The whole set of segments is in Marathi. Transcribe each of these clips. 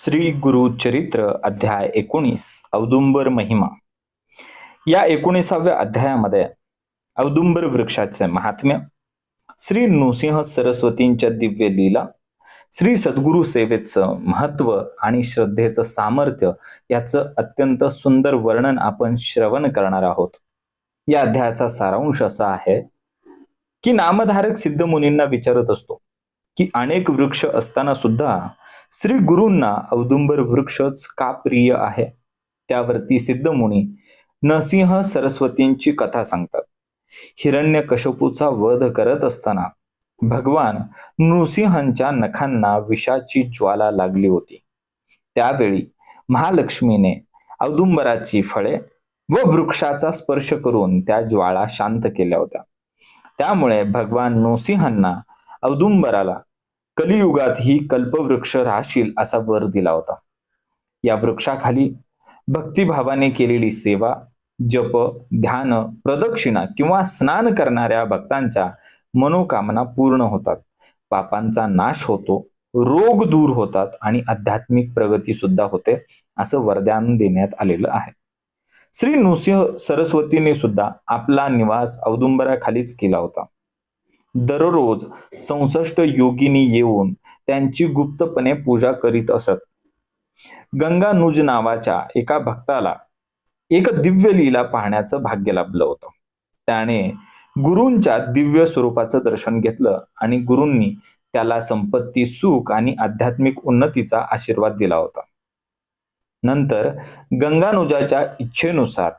श्री गुरु चरित्र अध्याय 19 औदुंबर महिमा. या 19व्या अध्यायामध्ये औदुंबर वृक्षाचे महात्म्य, श्री नृसिंह सरस्वतींच्या दिव्य लीला, श्री सद्गुरु सेवेचं महत्व आणि श्रद्धेचं सामर्थ्य याचं अत्यंत सुंदर वर्णन आपण श्रवण करणार आहोत. या अध्यायाचा सारांश असा आहे की नामधारक सिद्ध मुनींना विचारत असतो की अनेक वृक्ष असताना सुद्धा श्री गुरूंना औदुंबर वृक्षच का प्रिय आहे. त्यावरती सिद्ध मुनी नरसिंह सरस्वतींची कथा सांगतात. हिरण्यकश्यपूचा वध करत असताना भगवान नृसिंहांच्या नखांना विषाची ज्वाला लागली होती. त्यावेळी महालक्ष्मीने औदुंबराची फळे व वृक्षाचा स्पर्श करून त्या ज्वाळा शांत केल्या होत्या. त्यामुळे भगवान नृसिंहांना औदुंबराला कलियुगातही कल्पवृक्ष राहशील असा वर दिला होता. या वृक्षाखाली भक्तिभावाने केलेली सेवा, जप, ध्यान, प्रदक्षिणा किंवा स्नान करणाऱ्या भक्तांच्या मनोकामना पूर्ण होतात, पापांचा नाश होतो, रोग दूर होतात आणि आध्यात्मिक प्रगती सुद्धा होते असं वरदान देण्यात आलेलं आहे. श्री नृसिंह सरस्वतीने सुद्धा आपला निवास औदुंबराखालीच केला होता. दररोज 64 योगिनी येऊन त्यांची गुप्तपणे पूजा करीत असत. गंगानुज नावाच्या एका भक्ताला एक दिव्य लीला पाहण्याचं भाग्य लाभलं होतं. त्याने गुरूंच्या दिव्य स्वरूपाचं दर्शन घेतलं आणि गुरूंनी त्याला संपत्ती, सुख आणि आध्यात्मिक उन्नतीचा आशीर्वाद दिला होता. नंतर गंगानुजाच्या इच्छेनुसार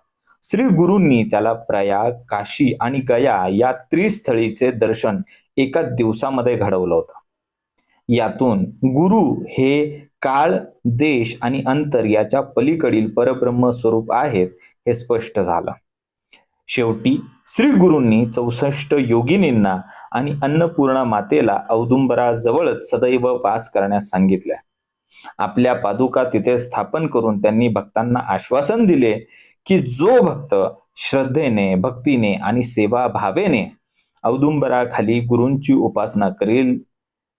श्री गुरूंनी त्याला प्रयाग, काशी आणि गया या त्रिस्थळीचे दर्शन एका दिवसामध्ये घडवलं होतं. यातून गुरु हे काळ, देश आणि अंतर याच्या पलीकडील परब्रह्म स्वरूप आहेत हे स्पष्ट झालं. शेवटी श्री गुरूंनी 64 योगिनींना आणि अन्नपूर्णा मातेला औदुंबराजवळच सदैव वास करण्यास सांगितले. आपल्या पादुका तिथे स्थापन करून त्यांनी भक्तांना आश्वासन दिले की जो भक्त श्रद्धेने, भक्तीने आणि सेवा भावेने औदुंबराखाली गुरूंची उपासना करेल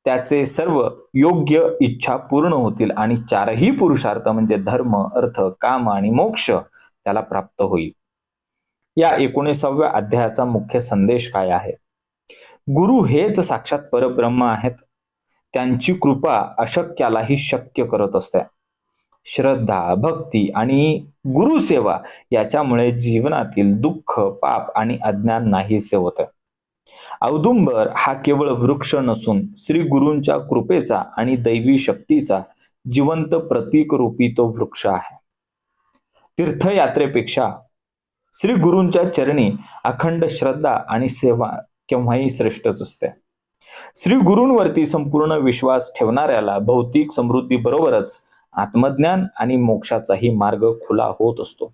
त्याचे सर्व योग्य इच्छा पूर्ण होतील आणि चारही पुरुषार्थ म्हणजे धर्म, अर्थ, काम आणि मोक्ष त्याला प्राप्त होईल. या 19व्या अध्यायाचा मुख्य संदेश काय आहे? गुरु हेच साक्षात परब्रह्म आहेत. त्यांची कृपा अशक्यालाही शक्य करत असते. श्रद्धा, भक्ती आणि गुरुसेवा याच्यामुळे जीवनातील दुःख, पाप आणि अज्ञान नाहीसे होते. औदुंबर हा केवळ वृक्ष नसून श्री गुरूंच्या कृपेचा आणि दैवी शक्तीचा जिवंत प्रतीक रूपी तो वृक्ष आहे. तीर्थयात्रेपेक्षा श्री गुरूंच्या चरणी अखंड श्रद्धा आणि सेवा केव्हाही श्रेष्ठच असते. श्री गुरूंवरती संपूर्ण विश्वास ठेवणाऱ्याला भौतिक समृद्धी बरोबरच आत्मज्ञान आणि मोक्षाचाही मार्ग खुला होत असतो.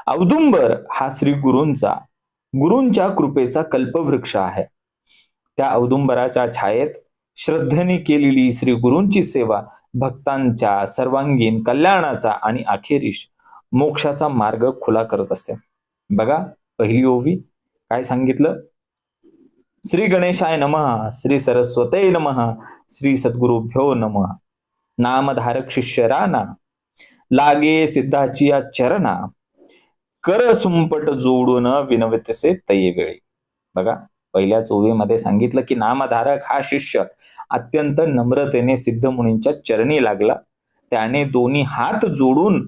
औदुंबर हा श्री गुरूंच्या कृपेचा कल्पवृक्ष आहे. त्या औदुंबराच्या छायेत श्रद्धेने केलेली श्री गुरूंची सेवा भक्तांच्या सर्वांगीण कल्याणाचा आणि अखेरीस मोक्षाचा मार्ग खुला करत असते. बघा, पहिली ओवी काय सांगितलं? श्री गणेशाय नमः, श्री सरस्वते नमः, श्री सद्गुरुभ्यो नमः. नामधारक शिष्य राना, लागे सिद्धाची या चरणा, कर सुंपट जोडून विनवतसे तये वेळी. बघा, पहिल्याच ओवीमध्ये सांगितलं की नामधारक हा शिष्य अत्यंत नम्रतेने सिद्ध मुनींच्या चरणी लागला. त्याने दोन्ही हात जोडून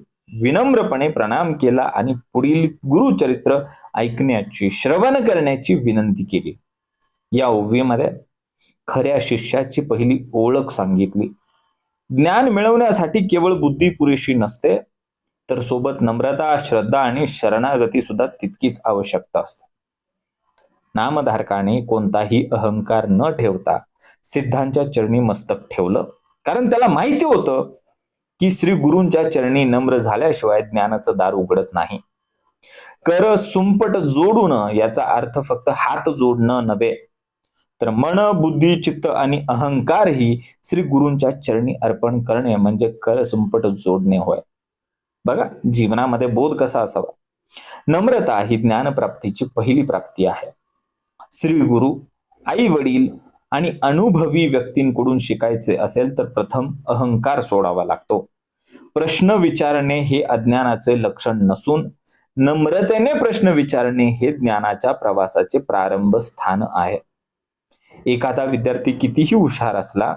विनम्रपणे प्रणाम केला आणि पुढील गुरुचरित्र ऐकण्याची, श्रवण करण्याची विनंती केली. या ओवीमध्ये खऱ्या शिष्याची पहिली ओळख सांगितली. ज्ञान मिळवण्यासाठी केवळ बुद्धी पुरेशी नसते, तर सोबत नम्रता, श्रद्धा आणि शरणागती सुद्धा तितकीच आवश्यकता असते. नामधारकाने कोणताही अहंकार न ठेवता सिद्धांच्या चरणी मस्तक ठेवलं, कारण त्याला माहिती होतं की श्री गुरूंच्या चरणी नम्र झाल्याशिवाय ज्ञानाचं दार उघडत नाही. कर सुंपट जोडून याचा अर्थ फक्त हात जोडणं नव्हे, तर मन, बुद्धी, चित्त आणि अहंकार ही श्री गुरूंच्या चरणी अर्पण करणे म्हणजे कर सुंपट जोडणे होय. बघा, जीवनामध्ये बोध कसा असावा? नम्रता ही ज्ञानप्राप्तीची पहिली प्राप्ती आहे. श्री गुरु, आई वडील आणि अनुभवी व्यक्तींकडून शिकायचे असेल तर प्रथम अहंकार सोडावा लागतो. प्रश्न विचारणे हे अज्ञानाचे लक्षण नसून नम्रतेने प्रश्न विचारणे हे ज्ञानाच्या प्रवासाचे प्रारंभ स्थान आहे. एखादा विद्यार्थी कितीही हुशार असला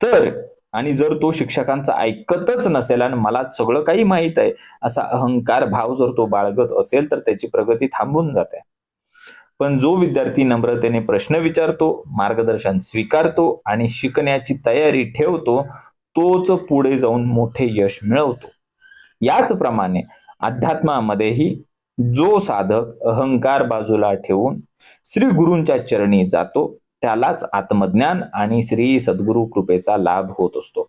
तर आणि जर तो शिक्षकांचा ऐकतच नसेल आणि मला सगळं काही माहित आहे असा अहंकार भाव जर तो बाळगत असेल तर त्याची प्रगती थांबून जाते. पण जो विद्यार्थी नम्रतेने प्रश्न विचारतो, मार्गदर्शन स्वीकारतो आणि शिकण्याची तयारी ठेवतो, तोच पुढे जाऊन मोठे यश मिळवतो. याचप्रमाणे अध्यात्मामध्येही जो साधक अहंकार बाजूला ठेवून श्री गुरूंच्या चरणी जातो त्यालाच आत्मज्ञान आणि श्री सद्गुरु कृपेचा लाभ होत असतो.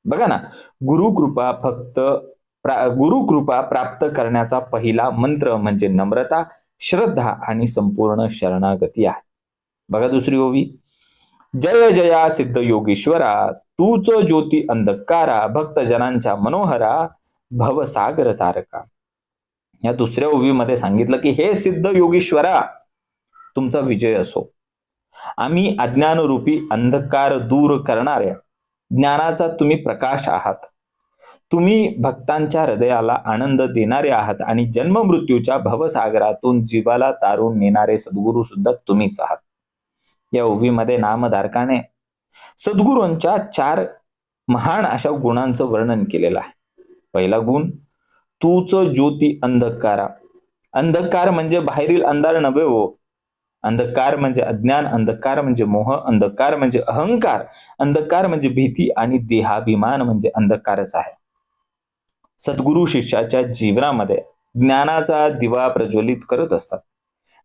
बघा ना, गुरुकृपा प्राप्त करण्याचा पहिला मंत्र म्हणजे नम्रता, श्रद्धा आणि संपूर्ण शरणागती आहे. बघा दुसरी ओवी, जय जया सिद्ध योगीश्वरा, तूच ज्योती अंधकारा, भक्तजनांच्या मनोहरा, भवसागर तारका. या दुसऱ्या ओवीमध्ये सांगितलं की हे सिद्ध योगीश्वरा, तुमचा विजय असो. आम्ही अज्ञानरूपी अंधकार दूर करणाऱ्या ज्ञानाचा तुम्ही प्रकाश आहात. तुम्ही भक्तांच्या हृदयाला आनंद देणारे आहात आणि जन्ममृत्यूच्या भवसागरातून जीवाला तारून नेणारे सद्गुरू सुद्धा तुम्हीच आहात. या ओवीमध्ये नामधारकाने सद्गुरूंच्या 4 महान अशा गुणांचं वर्णन केलेलं आहे. पहिला गुण, तूच ज्योती अंधकारा. अंधकार म्हणजे बाहेरील अंधार नव्हे हो. अंधकार म्हणजे अज्ञान, अंधकार म्हणजे मोह, अंधकार म्हणजे अहंकार, अंधकार म्हणजे भीती आणि देहाभिमान म्हणजे अंधकारच आहे. सद्गुरू शिष्याच्या जीवनामध्ये ज्ञानाचा दिवा प्रज्वलित करत असतात.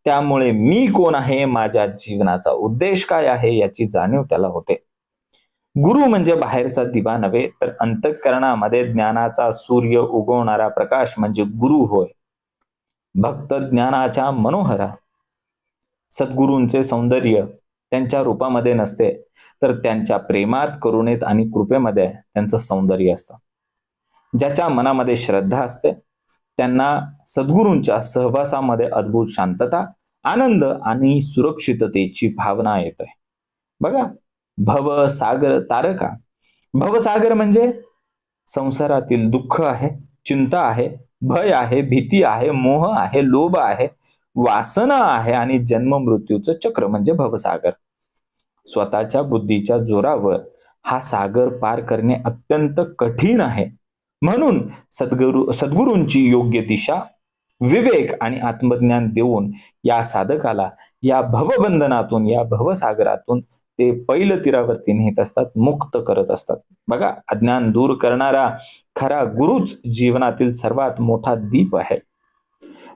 त्यामुळे मी कोण आहे, माझ्या जीवनाचा उद्देश काय आहे याची जाणीव त्याला होते. गुरु म्हणजे बाहेरचा दिवा नव्हे तर अंतःकरणामध्ये ज्ञानाचा सूर्य उगवणारा प्रकाश म्हणजे गुरु होय. भक्त ज्ञानाच्या मनोहरा. सद्गुरूंचे सौंदर्य त्यांच्या रूपामध्ये नसते तर त्यांच्या प्रेमात, करुणेत आणि कृपेमध्ये त्यांचं सौंदर्य असतं. ज्याच्या मनामध्ये श्रद्धा असते त्यांना सद्गुरूंच्या सहवासामध्ये अद्भुत शांतता, आनंद आणि सुरक्षिततेची भावना येते. बघा, भवसागर तारका. भवसागर म्हणजे संसारातील दुःख आहे, चिंता आहे, भय आहे, भीती आहे, मोह आहे, लोभ आहे, वासना आहे आणि जन्म मृत्यूचं चक्र म्हणजे भवसागर. स्वतःच्या बुद्धीच्या जोरावर हा सागर पार करणे अत्यंत कठीण आहे. म्हणून सद्गुरूंची योग्य दिशा, विवेक आणि आत्मज्ञान देऊन या साधकाला या भवबंधनातून, या भवसागरातून ते पैल तीरावरती नेत असतात, मुक्त करत असतात. बघा, अज्ञान दूर करणारा खरा गुरुच जीवनातील सर्वात मोठा दीप आहे.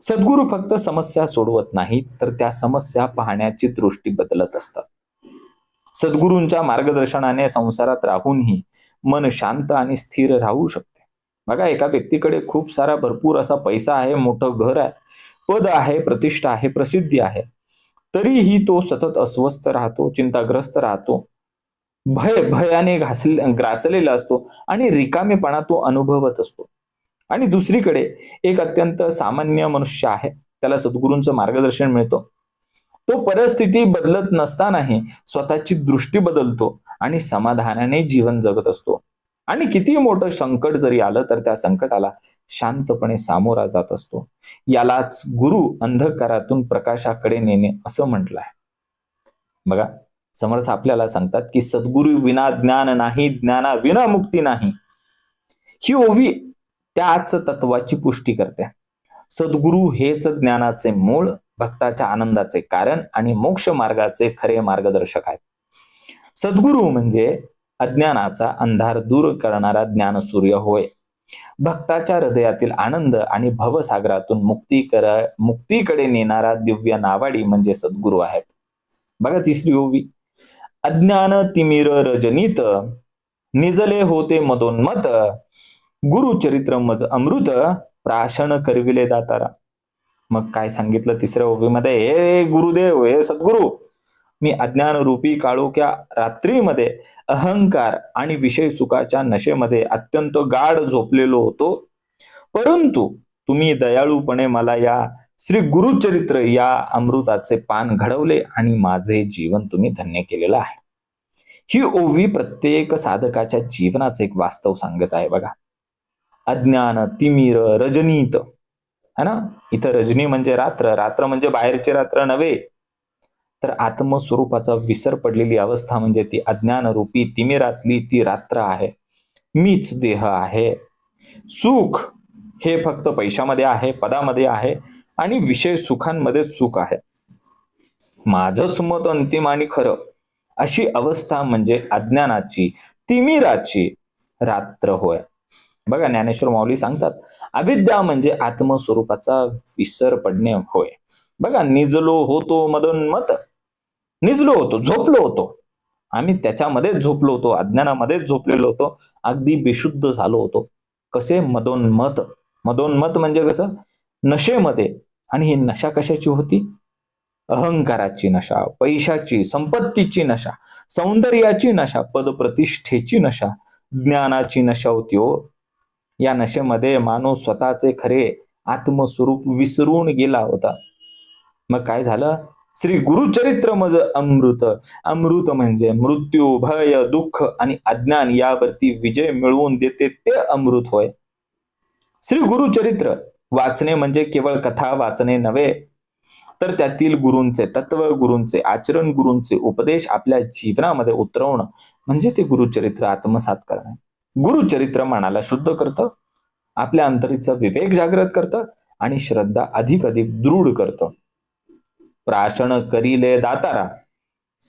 सद्गुरू फक्त समस्या सोडवत नाहीत तर त्या समस्या पाहण्याची दृष्टी बदलत असतात. सद्गुरूंच्या मार्गदर्शनाने संसारात राहूनही मन शांत आणि स्थिर राहू शकते. बघा, एका व्यक्तीकडे खूप सारा भरपूर असा पैसा आहे, मोठं घर आहे, पद आहे, प्रतिष्ठा आहे, प्रसिद्धी आहे, तरीही तो सतत अस्वस्थ राहतो, चिंताग्रस्त राहतो, भयाने ग्रासलेला असतो आणि रिकामेपणा तो अनुभवत असतो. आणि दुसरीकडे एक अत्यंत सामान्य मनुष्य आहे, त्याला सद्गुरूंचं मार्गदर्शन मिळतं. तो परिस्थिती बदलत नसतानाही स्वतःची दृष्टी बदलतो आणि समाधानाने जीवन जगत असतो. आणि किती मोठं संकट जरी आलं तर त्या संकटाला शांतपणे सामोरा जात असतो. यालाच गुरु अंधकारातून प्रकाशाकडे नेणे असं म्हटलं आहे. बघा, समर्थ आपल्याला सांगतात की सद्गुरू विना ज्ञान नाही, ज्ञाना विना मुक्ती नाही. ही ओवी त्याच तत्वाची पुष्टी करते. सद्गुरू हेच ज्ञानाचे मूळ, भक्ताच्या आनंदाचे कारण आणि मोक्ष मार्गाचे खरे मार्गदर्शक आहेत. सद्गुरू म्हणजे अज्ञानाचा अंधार दूर करणारा ज्ञानसूर्य होय. भक्ताच्या हृदयातील आनंद आणि भवसागरातून मुक्तीकडे नेणारा दिव्य नावाडी म्हणजे सद्गुरू आहेत. बघा तिसरी ओवी, अज्ञान तिमिर रजनीत, निजले होते मदोन्मत, गुरुचरित्र मज अमृत, प्राशन करविले दातारा. मग काय सांगितलं तिसऱ्या ओवीमध्ये, हे गुरुदेव, हे सद्गुरू, मी अज्ञान रूपी काळोख्या रात्रीमध्ये अहंकार आणि विषय सुखाच्या नशेमध्ये अत्यंत गाढ झोपलेलो होतो, परंतु तुम्ही दयाळूपणे मला या श्री गुरुचरित्र या अमृताचे पान घडवले आणि माझे जीवन तुम्ही धन्य केलेलं आहे. ही ओवी प्रत्येक साधकाच्या जीवनाचं एक वास्तव सांगत आहे बघा. अज्ञान तिमिर रजनीत, है ना. इथं रजनी म्हणजे रात्र, रात्र म्हणजे बाहेरची रात्र नव्हे, तर आत्मस्वरूपाचा विसर पडलेली अवस्था म्हणजे ती अज्ञान रूपी तिमिरातली ती रात्र आहे. मीच देह आहे. सुख हे फक्त पैशामध्ये आहे, पदामध्ये आहे आणि विषय सुखांमध्येच सुख आहे. माझंच मत अंतिम आणि खरं, अशी अवस्था म्हणजे अज्ञानाची तिमिराची रात्र होय. बघा ज्ञानेश्वर माऊली सांगतात, अविद्या म्हणजे आत्मस्वरूपाचा विसर पडणे होय. बघा, निजलो होतो मदोन्मत, निजलो होतो, झोपलो होतो, आम्ही त्याच्यामध्येच झोपलो होतो, अज्ञानामध्येच झोपलेलो होतो, अगदी बेशुद्ध झालो होतो. कसे? मदोन्मत. मदोन्मत म्हणजे कसं? नशेमध्ये. आणि ही नशा कशाची होती? अहंकाराची नशा, पैशाची, संपत्तीची नशा, सौंदर्याची नशा, पदप्रतिष्ठेची नशा, ज्ञानाची नशा होती हो. या नशेमध्ये माणूस स्वतःचे खरे आत्मस्वरूप विसरून गेला होता. मग काय झालं? श्री गुरुचरित्र मज अमृत. अमृत म्हणजे मृत्यू, भय, दुःख आणि अज्ञान यावरती विजय मिळवून देते ते अमृत होय. श्री गुरुचरित्र वाचणे म्हणजे केवळ कथा वाचणे नव्हे, तर त्यातील गुरूंचे तत्व, गुरूंचे आचरण, गुरूंचे उपदेश आपल्या जीवनामध्ये उतरवणं म्हणजे ते गुरुचरित्र आत्मसात करणं. गुरुचरित्र मनाला शुद्ध करतं, आपल्या अंतरीचा विवेक जागृत करतं आणि श्रद्धा अधिक दृढ करतं. प्राशन करीले दातारा,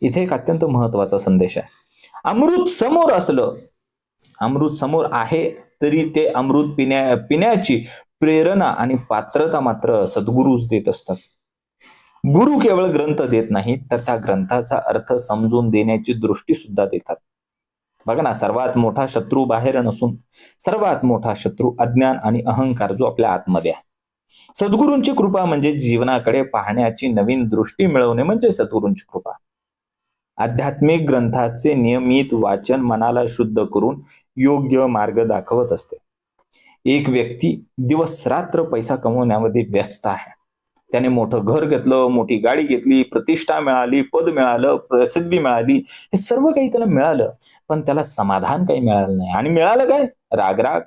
इथे एक अत्यंत महत्वाचा संदेश आहे. अमृत समोर असलं, अमृत समोर आहे तरी ते अमृत पिण्याची प्रेरणा आणि पात्रता मात्र सद्गुरूच देत असतात. गुरु केवळ ग्रंथ देत नाहीत, तर त्या ग्रंथाचा अर्थ समजून देण्याची दृष्टी सुद्धा देतात. बघा ना, सर्वात मोठा शत्रू बाहेर नसून सर्वात मोठा शत्रू अज्ञान आणि अहंकार जो आपल्या आतमध्ये आहे. सद्गुरूंची कृपा म्हणजे जीवनाकडे पाहण्याची नवीन दृष्टी मिळवणे म्हणजे सद्गुरूंची कृपा. आध्यात्मिक ग्रंथाचे नियमित वाचन मनाला शुद्ध करून योग्य मार्ग दाखवत असते. एक व्यक्ती दिवस रात्र पैसा कमवण्यामध्ये व्यस्त आहे. त्याने मोठं घर घेतलं, मोठी गाडी घेतली, प्रतिष्ठा मिळाली, पद मिळालं, प्रसिद्धी मिळाली, हे सर्व काही त्याला मिळालं, पण त्याला समाधान काही मिळालं नाही. आणि मिळालं काय? रागराग,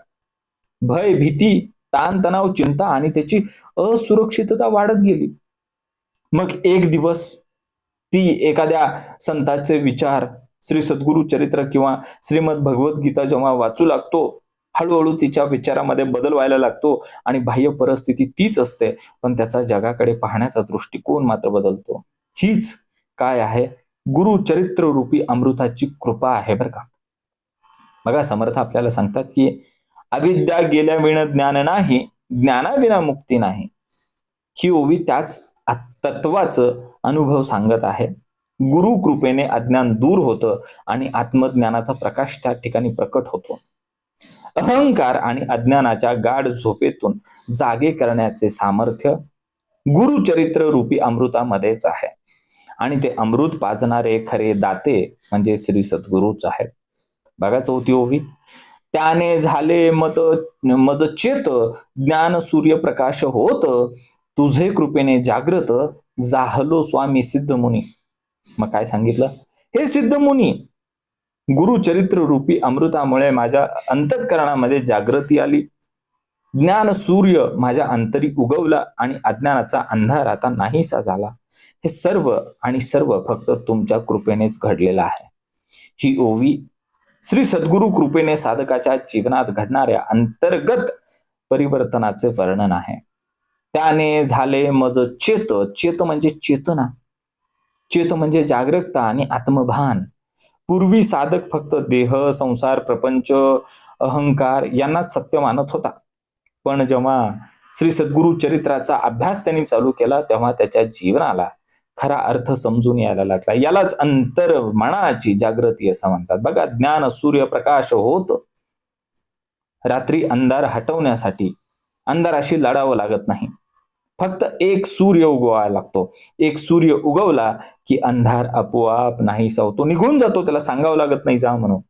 भय, भीती, ताणतणाव, चिंता आणि त्याची असुरक्षितता वाढत गेली. मग एक दिवस ती एखाद्या संतांचे विचार, श्री सद्गुरु चरित्र किंवा श्रीमद भगवद्गीता जेव्हा वाचू लागतो, हळूहळू तिच्या विचारामध्ये बदल व्हायला लागतो आणि बाह्य परिस्थिती तीच असते, पण त्याचा जगाकडे पाहण्याचा दृष्टिकोन मात्र बदलतो. हीच काय आहे? गुरुचरित्र रूपी अमृताची कृपा आहे बरं का. बघा, समर्थ आपल्याला सांगतात की अविद्या गेल्या विण ज्ञान नाही, ज्ञानाविना मुक्ती नाही. ही ओवी त्याच तत्वाचं अनुभव सांगत आहे. गुरु कृपेने अज्ञान दूर होतं आणि आत्मज्ञानाचा प्रकाश त्या ठिकाणी प्रकट होतो. अहंकार आणि अज्ञानाच्या गाढ झोपेतून जागे करण्याचे सामर्थ्य गुरुचरित्र रूपी अमृतामध्येच आहे. आणि ते अमृत पाजणारे खरे दाते म्हणजे श्री सद्गुरूच आहेत. बघा, चौथी ओवी. त्याने झाले मज चेत, ज्ञान सूर्यप्रकाश होत, तुझे कृपेने जागृत, जाहलो स्वामी सिद्ध मुनी. मग काय सांगितलं? हे सिद्ध मुनी, गुरुचरित्र रूपी अमृतामुळे माझ्या अंतःकरणामध्ये जागृती आली, ज्ञान सूर्य माझ्या अंतरी उगवला आणि अज्ञानाचा अंधार आता नाहीसा झाला. हे सर्व आणि सर्व फक्त तुमच्या कृपेनेच घडलेलं आहे. ही ओवी श्री सद्गुरु कृपेने साधकाच्या जीवनात घडणाऱ्या अंतर्गत परिवर्तनाचे वर्णन आहे. त्याने झाले मज चेत. चेत म्हणजे चेतना, चेत म्हणजे जागरूकता आणि आत्मभान. पूर्वी साधक फक्त देह, संसार, प्रपंच, अहंकार यांनाच सत्य मानत होता. पण जेव्हा श्री सद्गुरु चरित्राचा अभ्यास त्यांनी चालू केला, तेव्हा त्याच्या जीवनाला खरा अर्थ समजून यायला लागला. यालाच अंतर्मनाची जागृती असं म्हणतात. बघा, ज्ञान सूर्यप्रकाश होत. रात्री अंधार हटवण्यासाठी अंधाराशी लढावं लागत नाही, फक्त एक सूर्य उगवायला लागतो. एक सूर्य उगवला की अंधार आपोआप नाहीसा होतो, निघून जातो. त्याला सांगावं लागत नाही जा म्हणून.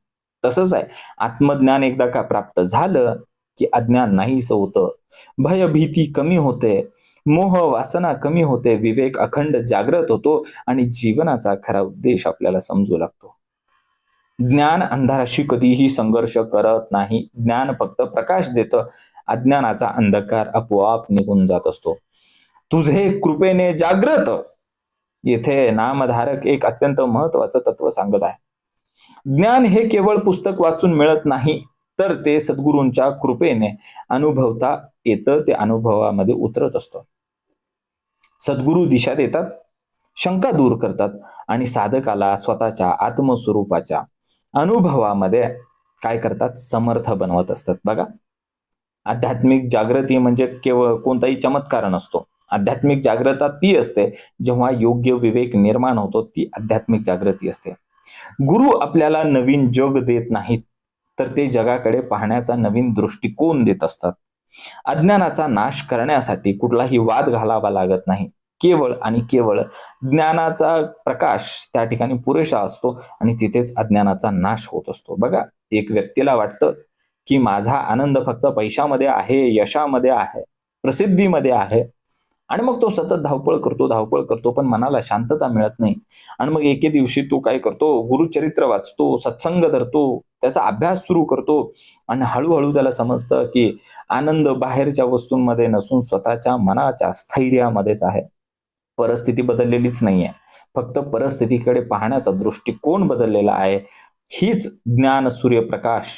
तसंच आहे, आत्मज्ञान एकदा का प्राप्त झालं की अज्ञान नाहीसं होतं, भय भीती कमी होते, मोह वासना कमी होते, विवेक अखंड जागृत होतो आणि जीवनाचा खरा उद्देश आपल्याला समजू लागतो. ज्ञान अंधाराशी कधीही संघर्ष करत नाही. ज्ञान फक्त प्रकाश देतं. अज्ञानाचा अंधकार आपोआप निघून जात असतो. तुझे कृपेने जागृत, येथे नामधारक एक अत्यंत महत्वाचं तत्व सांगत आहे. ज्ञान हे केवळ पुस्तक वाचून मिळत नाही, तर ते सद्गुरूंच्या कृपेने अनुभवता येतं, ते अनुभवामध्ये उतरत असतं. सद्गुरू दिशा देतात, शंका दूर करतात आणि साधकाला स्वतःच्या आत्मस्वरूपाच्या अनुभवामध्ये काय करतात, समर्थ बनवत असतात. बघा, आध्यात्मिक जागृती म्हणजे केवळ कोणताही चमत्कार नसतो. आध्यात्मिक जागृता ती असते जेव्हा योग्य विवेक निर्माण होतो, ती आध्यात्मिक जागृती असते. गुरु आपल्याला नवीन जग देत नाहीत, तर ते जगाकडे पाहण्याचा नवीन दृष्टिकोन देत असतात. अज्ञानाचा नाश करण्यासाठी कुठलाही वाद घालावा लागत नाही. केवळ आणि केवळ ज्ञानाचा प्रकाश त्या ठिकाणी पुरेसा असतो आणि तिथेच अज्ञानाचा नाश होत असतो. बघा, एक व्यक्तीला वाटतं की माझा आनंद फक्त पैशामध्ये आहे, यशामध्ये आहे, प्रसिद्धीमध्ये आहे, आणि मग तो सतत धावपळ करतो, पण मनाला शांतता मिळत नाही. आणि मग एके दिवशी तो काय करतो, गुरुचरित्र वाचतो, सत्संग धरतो, त्याचा अभ्यास सुरू करतो आणि हळूहळू त्याला समजतं की आनंद बाहेरच्या वस्तूंमध्ये नसून स्वतःच्या मनाच्या स्थैर्यामध्येच आहे. परिस्थिती बदललेलीच नाहीये, फक्त परिस्थितीकडे पाहण्याचा दृष्टिकोन बदललेला आहे. हीच ज्ञान सूर्यप्रकाश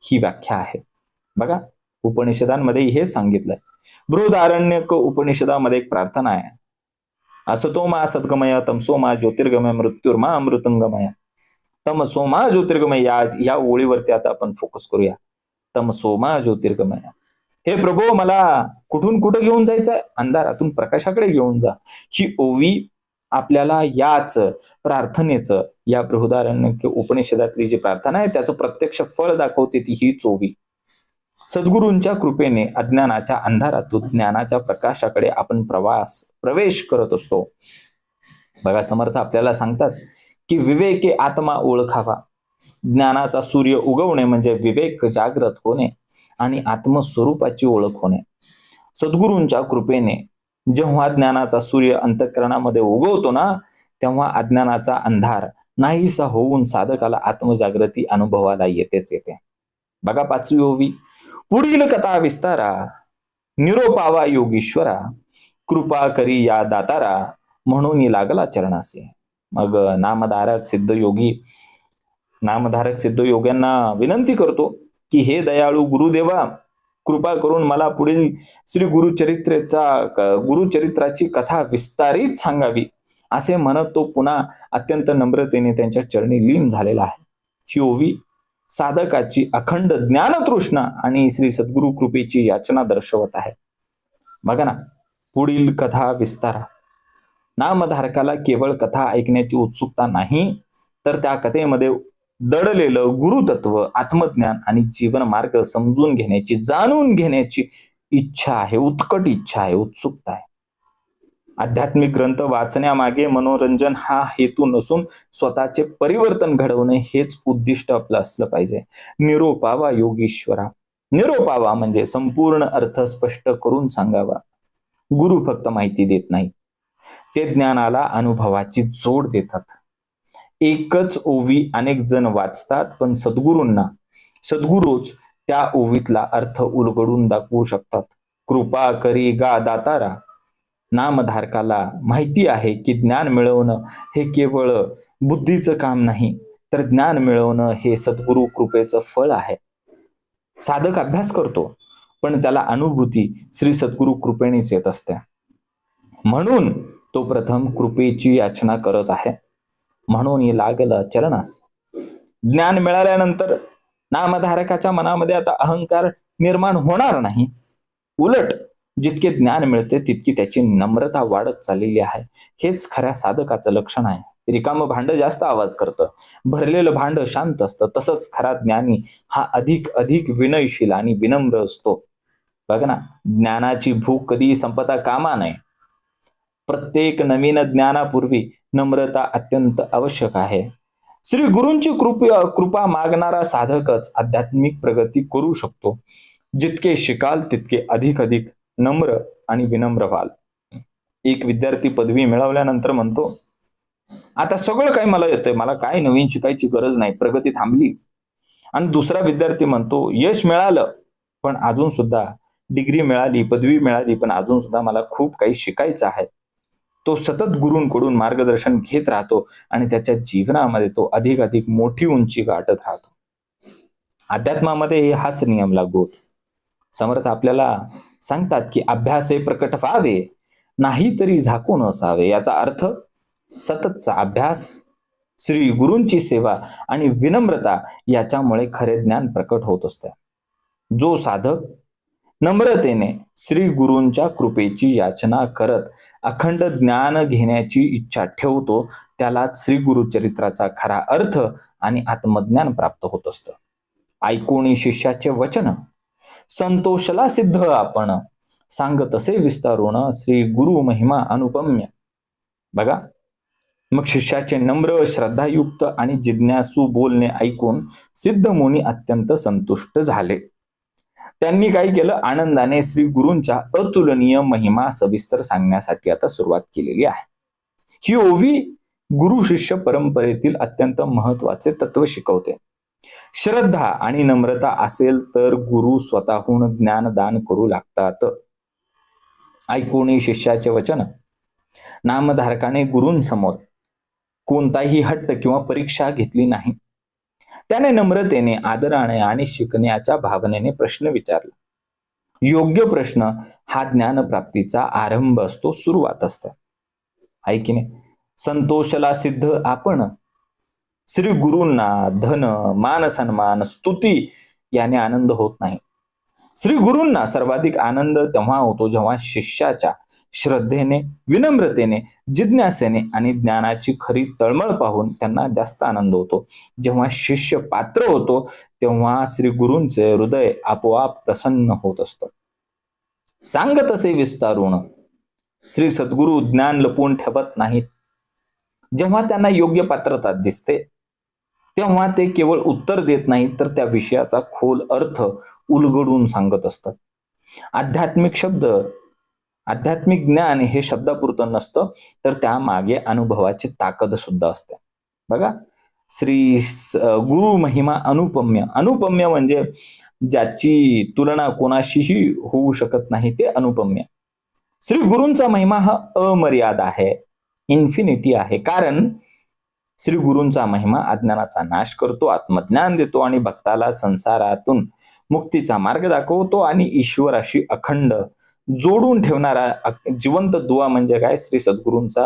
ही व्याख्या आहे. बघा, उपनिषदांमध्ये हे सांगितलंय. बृहदारण्यक उपनिषदामध्ये एक प्रार्थना आहे. असतो मा सद्गमय, तमसो मा ज्योतिर्गमय, मृत्युर्मा अमृतंगमय. तमसो मा ज्योतिर्गमय, या ओळीवरती आता आपण फोकस करूया. तमसो मा ज्योतिर्गमय. हे प्रभू, मला कुठून कुठं घेऊन जायचंय? अंधारातून प्रकाशाकडे घेऊन जा. ही ओवी आपल्याला याच प्रार्थनेचं, या बृहदारण्यक उपनिषदातली जी प्रार्थना आहे त्याचं प्रत्यक्ष फळ दाखवते, ती हीच ओवी. सद्गुरूंच्या कृपेने अज्ञानाच्या अंधारातून ज्ञानाच्या प्रकाशाकडे आपण प्रवेश करत असतो. बघा, समर्थ आपल्याला सांगतात की विवेके आत्मा ओळखावा. ज्ञानाचा सूर्य उगवणे म्हणजे विवेक जागृत होणे आणि आत्मस्वरूपाची ओळख होणे. सद्गुरूंच्या कृपेने जेव्हा ज्ञानाचा सूर्य अंतःकरणामध्ये उगवतो ना, तेव्हा अज्ञानाचा अंधार नाहीसा होऊन साधकाला आत्मजागृती अनुभवाला येतेच येते. बघा, 5वी ओवी. पुढील कथा विस्तारा, निरोपावा योगीश्वरा, कृपा करी या दातारा, म्हणून लागला चरणासे. मग नामधारक सिद्ध योग्यांना विनंती करतो की हे दयाळू गुरुदेवा, कृपा करून मला पुढील श्री गुरुचरित्राची कथा विस्तारित सांगावी, असे म्हणत तो पुन्हा अत्यंत नम्रतेने त्यांच्या चरणी लीन झालेला आहे. ही ओवी साधकाची अखंड ज्ञानतृष्णा आणि श्री सद्गुरु कृपेची याचना दर्शवत आहे. बघा ना, पुढील कथा विस्तारा. नामधारकाला केवळ कथा ऐकण्याची उत्सुकता नाही, तर त्या कथेमध्ये दडलेलं गुरुतत्व, आत्मज्ञान आणि जीवन मार्ग समजून घेण्याची, जाणून घेण्याची इच्छा आहे, उत्कट इच्छा आहे, उत्सुकता आहे. आध्यात्मिक ग्रंथ वाचण्यामागे मनोरंजन हा हेतू नसून स्वतःचे परिवर्तन घडवणे हेच उद्दिष्ट आपलं असलं पाहिजे. निरोपावा योगीश्वरा. निरोपावा म्हणजे संपूर्ण अर्थ स्पष्ट करून सांगावा. गुरु फक्त माहिती देत नाही, ते ज्ञानाला अनुभवाची जोड देतात. एकच ओवी अनेक जण वाचतात, पण सद्गुरूच त्या ओवीतला अर्थ उलगडून दाखवू शकतात. कृपा करी गा दातारा. नामधारकाला माहिती आहे की ज्ञान मिळवणं हे केवळ बुद्धीचं काम नाही, तर ज्ञान मिळवणं हे सद्गुरु कृपेचं फळ आहे. साधक अभ्यास करतो, पण त्याला अनुभूती श्री सद्गुरु कृपेनेच येत असते. म्हणून तो प्रथम कृपेची याचना करत आहे. म्हणून लागलं चरणास. ज्ञान मिळाल्यानंतर नामधारकाच्या मनामध्ये आता अहंकार निर्माण होणार नाही. उलट जितके ज्ञान मिळते तितकी त्याची नम्रता वाढत चाललेली आहे. हेच खऱ्या साधकाचं लक्षण आहे. रिकामं भांड जास्त आवाज करतं, भरलेलं भांड शांत असतं. तसंच खरा ज्ञानी हा अधिक विनयशील आणि विनम्र असतो. बघ ना, ज्ञानाची भूक कधी संपता कामा नये. प्रत्येक नवीन ज्ञानापूर्वी नम्रता अत्यंत आवश्यक आहे. श्री गुरूंची कृपा मागणारा साधकच आध्यात्मिक प्रगती करू शकतो. जितके शिकाल तितके अधिक नम्र आणि विनम्र व्हाल. एक विद्यार्थी पदवी मिळवल्यानंतर म्हणतो, आता सगळं काही मला येतंय, मला काय नवीन शिकायची गरज नाही, प्रगती थांबली. आणि दुसरा विद्यार्थी म्हणतो, यश मिळालं, पण अजून सुद्धा डिग्री मिळाली, पदवी मिळाली, पण अजून सुद्धा मला खूप काही शिकायचं आहे. तो सतत गुरूंकडून मार्गदर्शन घेत राहतो आणि त्याच्या जीवनामध्ये तो अधिक मोठी उंची गाठत राहतो. अध्यात्मामध्ये हाच नियम लागू होतो. समर्थ आपल्याला सांगतात की अभ्यास हे प्रकट व्हावे, नाही तरी झाकून असावे. याचा अर्थ सततचा अभ्यास, श्री गुरूंची सेवा आणि विनम्रता याच्यामुळे खरे ज्ञान प्रकट होत असते. जो साधक नम्रतेने श्री गुरूंच्या कृपेची याचना करत अखंड ज्ञान घेण्याची इच्छा ठेवतो, त्याला श्री गुरुचरित्राचा खरा अर्थ आणि आत्मज्ञान प्राप्त होत असतं. ऐकून शिष्याचे वचन संतोषला सिद्ध आपण, सांग तसे विस्तारून श्री गुरु महिमा अनुपम्य. बघा, मग शिष्याचे नम्र, श्रद्धायुक्त आणि जिज्ञासू बोलणे ऐकून सिद्ध मुनी अत्यंत संतुष्ट झाले. त्यांनी काय केलं, आनंदाने श्री गुरूंच्या अतुलनीय महिमा सविस्तर सांगण्यासाठी आता सुरुवात केलेली आहे. ही ओवी गुरु शिष्य परंपरेतील अत्यंत महत्वाचे तत्व शिकवते. श्रद्धा आणि नम्रता असेल तर गुरु स्वतःहून ज्ञानदान करू लागतात. ऐकून शिष्याचे वचन नामधारकाने गुरूंसमोर कोणताही हट्ट किंवा परीक्षा घेतली नाही. त्याने नम्रतेने, आदराने आणि शिकण्याच्या भावनेने प्रश्न विचारला. योग्य प्रश्न हा ज्ञानप्राप्तीचा आरंभ असतो, सुरुवात असते. आहे की नाही? संतोषला सिद्ध आपण, श्री गुरूंना धन, मान, सन्मान, स्तुती याने आनंद होत नाही. श्री गुरूंना सर्वाधिक आनंद तेव्हा होतो जेव्हा शिष्याच्या श्रद्धेने, विनम्रतेने, जिज्ञासेने आणि ज्ञानाची खरी तळमळ पाहून त्यांना जास्त आनंद होतो. जेव्हा शिष्य पात्र होतो तेव्हा श्री गुरूंचे हृदय आपोआप प्रसन्न होत असतं. सांग तसे विस्तारून. श्री सद्गुरू ज्ञान लपवून ठेवत नाहीत. जेव्हा त्यांना योग्य पात्रता दिसते तेव्हा ते केवळ उत्तर देत नाहीत, तर त्या विषयाचा खोल अर्थ उलगडून सांगत असतात. आध्यात्मिक ज्ञान हे शब्दापुरतं नसतं, तर त्यामागे अनुभवाची ताकद सुद्धा असते. बघा, गुरु महिमा अनुपम्य. अनुपम्य म्हणजे ज्याची तुलना कोणाशीही होऊ शकत नाही, ते अनुपम्य. श्री गुरूंचा महिमा हा अमर्याद आहे, इन्फिनिटी आहे. कारण श्री गुरूंचा महिमा अज्ञानाचा नाश करतो, आत्मज्ञान देतो आणि भक्ताला संसारातून मुक्तीचा मार्ग दाखवतो आणि ईश्वराशी अखंड जोडून ठेवणारा जिवंत दुवा म्हणजे काय, श्री सद्गुरूंचा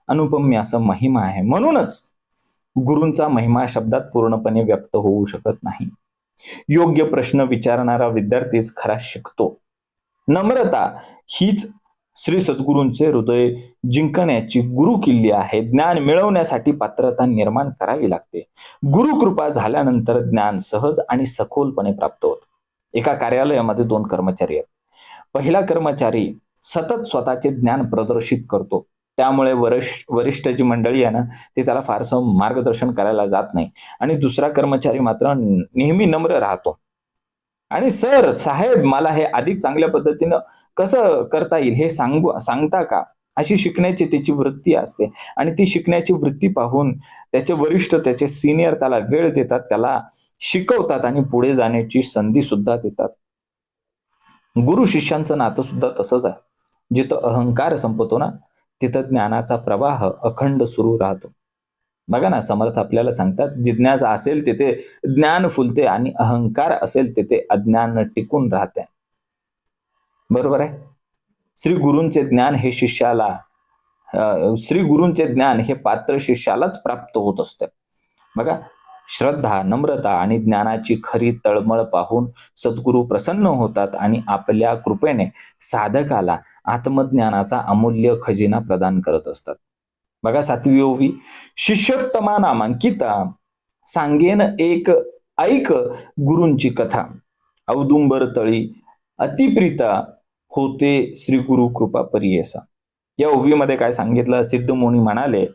अनुपम्य असा महिमा आहे. म्हणूनच गुरूंचा महिमा शब्दात पूर्णपणे व्यक्त होऊ शकत नाही. योग्य प्रश्न विचारणारा विद्यार्थीच खरा शिकतो. नम्रता हीच श्री सद्गुरूंचे हृदय जिंकण्याची गुरु किल्ली आहे. ज्ञान मिळवण्यासाठी पात्रता निर्माण करावी लागते. गुरु कृपा झाल्यानंतर ज्ञान सहज आणि सखोलपणे प्राप्त होते. एका कार्यालयामध्ये 2 कर्मचारी आहेत. पहिला कर्मचारी सतत स्वतःचे ज्ञान प्रदर्शित करतो, त्यामुळे वरिष्ठ जी मंडळी आहे ना, ते त्याला फारसं मार्गदर्शन करायला जात नाही. आणि दुसरा कर्मचारी मात्र नेहमी नम्र राहतो आणि सर, साहेब, मला हे अधिक चांगल्या पद्धतीनं कसं करता येईल हे सांगता का, अशी शिकण्याची त्याची वृत्ती असते. आणि ती शिकण्याची वृत्ती पाहून त्याचे वरिष्ठ, त्याचे सिनियर त्याला वेळ देतात, त्याला शिकवतात आणि पुढे जाण्याची संधी सुद्धा देतात. गुरु शिष्यांचं नातं सुद्धा तसंच आहे. जिथं अहंकार संपतो ना, तिथं ज्ञानाचा प्रवाह अखंड सुरू राहतो. बघा ना, समर्थ आपल्याला सांगतात, जिज्ञासा असेल तिथे ज्ञान फुलते आणि अहंकार असेल तिथे अज्ञान टिकून राहते. बरोबर आहे? श्री गुरूंचे ज्ञान हे पात्र शिष्यालाच प्राप्त होत असते. बघा, श्रद्धा, नम्रता आणि ज्ञानाची खरी तळमळ पाहून सद्गुरू प्रसन्न होतात आणि आपल्या कृपेने साधकाला आत्मज्ञानाचा अमूल्य खजिना प्रदान करत असतात. बघा, 7वी ओवी, शिष्योत्तमा नामांकिता, सांगेन एक ऐक गुरूंची कथा, औदुंबर तळी अतिप्रीता होते श्री गुरु कृपा परियेसा. या ओवीमध्ये काय सांगितलं, सिद्ध मुनी म्हणाले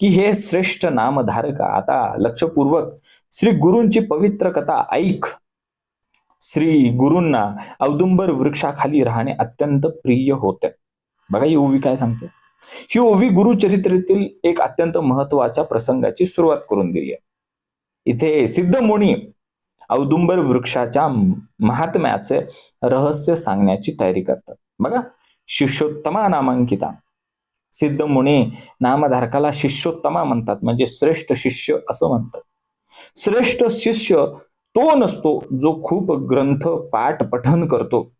की हे श्रेष्ठ नामधारका, आता लक्षपूर्वक श्री गुरूंची पवित्र कथा ऐक. श्री गुरूंना औदुंबर वृक्षाखाली राहणे अत्यंत प्रिय होते. बघा ही ओवी काय सांगते. ही ओवी गुरुचरित्रेतील एक अत्यंत महत्वाच्या प्रसंगाची सुरुवात करून दिली आहे. इथे सिद्ध मुनी औदुंबर वृक्षाच्या महात्म्याचे रहस्य सांगण्याची तयारी करतात. बघा, शिष्योत्तमा नामांकिता. सिद्ध मुनी नामधारकाला शिष्योत्तमा म्हणतात, म्हणजे श्रेष्ठ शिष्य असं म्हणतात. श्रेष्ठ शिष्य तो नसतो जो खूप ग्रंथ पाठ पठन करतो.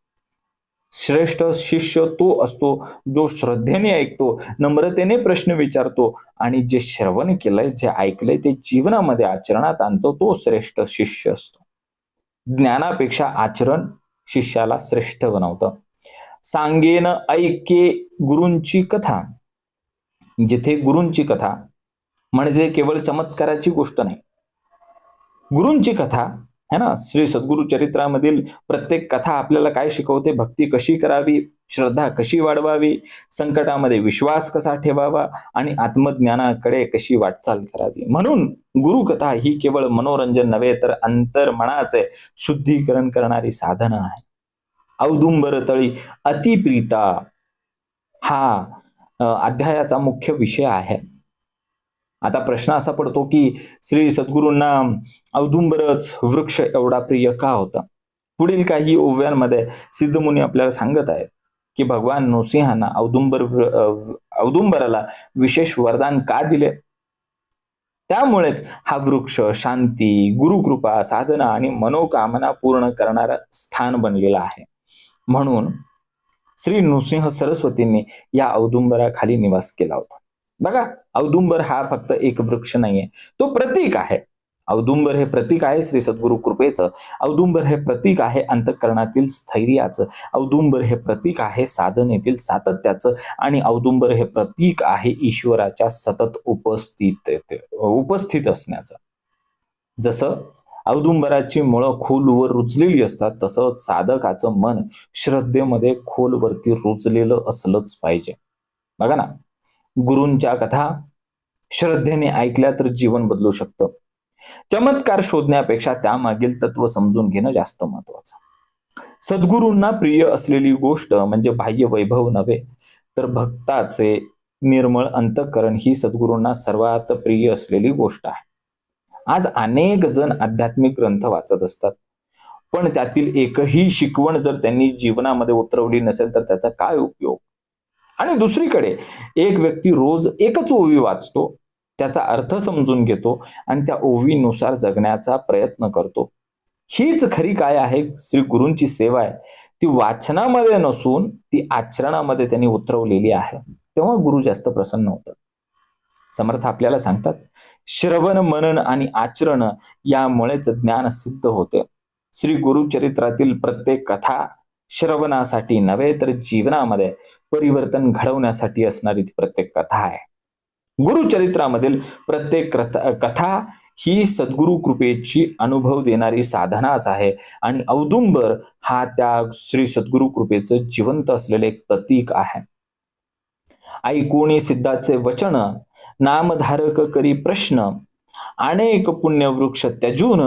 श्रेष्ठ शिष्य तो असतो जो श्रद्धेने ऐकतो, नम्रतेने प्रश्न विचारतो आणि जे श्रवण केलंय, जे ऐकलंय ते जीवनामध्ये आचरणात आणतो, तो श्रेष्ठ शिष्य असतो. ज्ञानापेक्षा आचरण शिष्याला श्रेष्ठ बनवतं. सांगेन ऐके गुरूंची कथा. जिथे गुरूंची कथा म्हणजे केवळ चमत्काराची गोष्ट नाही, गुरूंची कथा है ना. श्री सद्गुरु चरित्रामधील प्रत्येक कथा आपल्याला काय शिकवते? भक्ती कशी करावी, श्रद्धा कशी वाढवावी, संकटामध्ये विश्वास कसा ठेवावा आणि आत्मज्ञानाकडे कशी वाटचाल करावी. म्हणून गुरुकथा ही केवळ मनोरंजन नव्हे तर अंतर्मनाचे शुद्धीकरण करणारी साधना आहे. औदुंबर तळी अतिप्रीता हा अध्यायाचा मुख्य विषय आहे. आता प्रश्न असा पडतो की श्री सद्गुरूंना औदुंबरच वृक्ष एवढा प्रिय का होता? पुढील काही ओव्यांमध्ये सिद्धमुनी आपल्याला सांगत आहेत की भगवान नृसिंहांना औदुंबराला विशेष वरदान का दिले. त्यामुळेच हा वृक्ष शांती, गुरुकृपा, साधना आणि मनोकामना पूर्ण करणारा स्थान बनलेला आहे. म्हणून श्री नृसिंह सरस्वतींनी या औदुंबराखाली निवास केला होता. बघा, औदुंबर हा फक्त एक वृक्ष नाहीये, तो प्रतीक आहे. औदुंबर हे प्रतीक आहे श्री सद्गुरु कृपेचं. औदुंबर हे प्रतीक आहे अंतःकरणातील स्थैर्याचं. औदुंबर हे प्रतीक आहे साधनेतील सातत्याचं. आणि औदुंबर हे प्रतीक आहे ईश्वराच्या सतत उपस्थित असण्याचं. जसं औदुंबराची मुळं खोलवर रुजलेली असतात, तसं साधकाचं मन श्रद्धेमध्ये खोलवरती रुजलेलं असलंच पाहिजे. बघा ना, गुरूंच्या कथा श्रद्धेने ऐकल्या तर जीवन बदलू शकतं. चमत्कार शोधण्यापेक्षा त्यामागील तत्व समजून घेणं जास्त महत्वाचं. सद्गुरूंना प्रिय असलेली गोष्ट म्हणजे बाह्य वैभव नव्हे तर भक्ताचे निर्मळ अंतःकरण ही सद्गुरूंना सर्वात प्रिय असलेली गोष्ट आहे. आज अनेक जण आध्यात्मिक ग्रंथ वाचत असतात, पण त्यातील एकही शिकवण जर त्यांनी जीवनामध्ये उतरवली नसेल तर त्याचा काय उपयोग. आणि दुसरीकडे एक व्यक्ती रोज एकच ओवी वाचतो, त्याचा अर्थ समजून घेतो आणि त्या ओवीनुसार जगण्याचा प्रयत्न करतो. हीच खरी काय आहे श्री गुरूंची सेवा आहे. ती वाचनामध्ये नसून ती आचरणामध्ये त्यांनी उतरवलेली आहे. तेव्हा गुरु जास्त प्रसन्न होतात. समर्थ आपल्याला सांगतात, श्रवण, मनन आणि आचरण यामुळेच ज्ञान सिद्ध होते. श्री गुरुचरित्रातील प्रत्येक कथा श्रवणासाठी नव्हे तर जीवनामध्ये परिवर्तन घडवण्यासाठी असणारी ती प्रत्येक कथा आहे. गुरुचरित्रामधील प्रत्येक कथा ही सद्गुरु कृपेची अनुभव देणारी साधनाच आहे. आणि औदुंबर हा त्या श्री सद्गुरु कृपेचं जिवंत असलेले एक प्रतीक आहे. ऐकोनी सिद्धाचे वचन, नामधारक करी प्रश्न, अनेक पुण्यवृक्ष त्यजून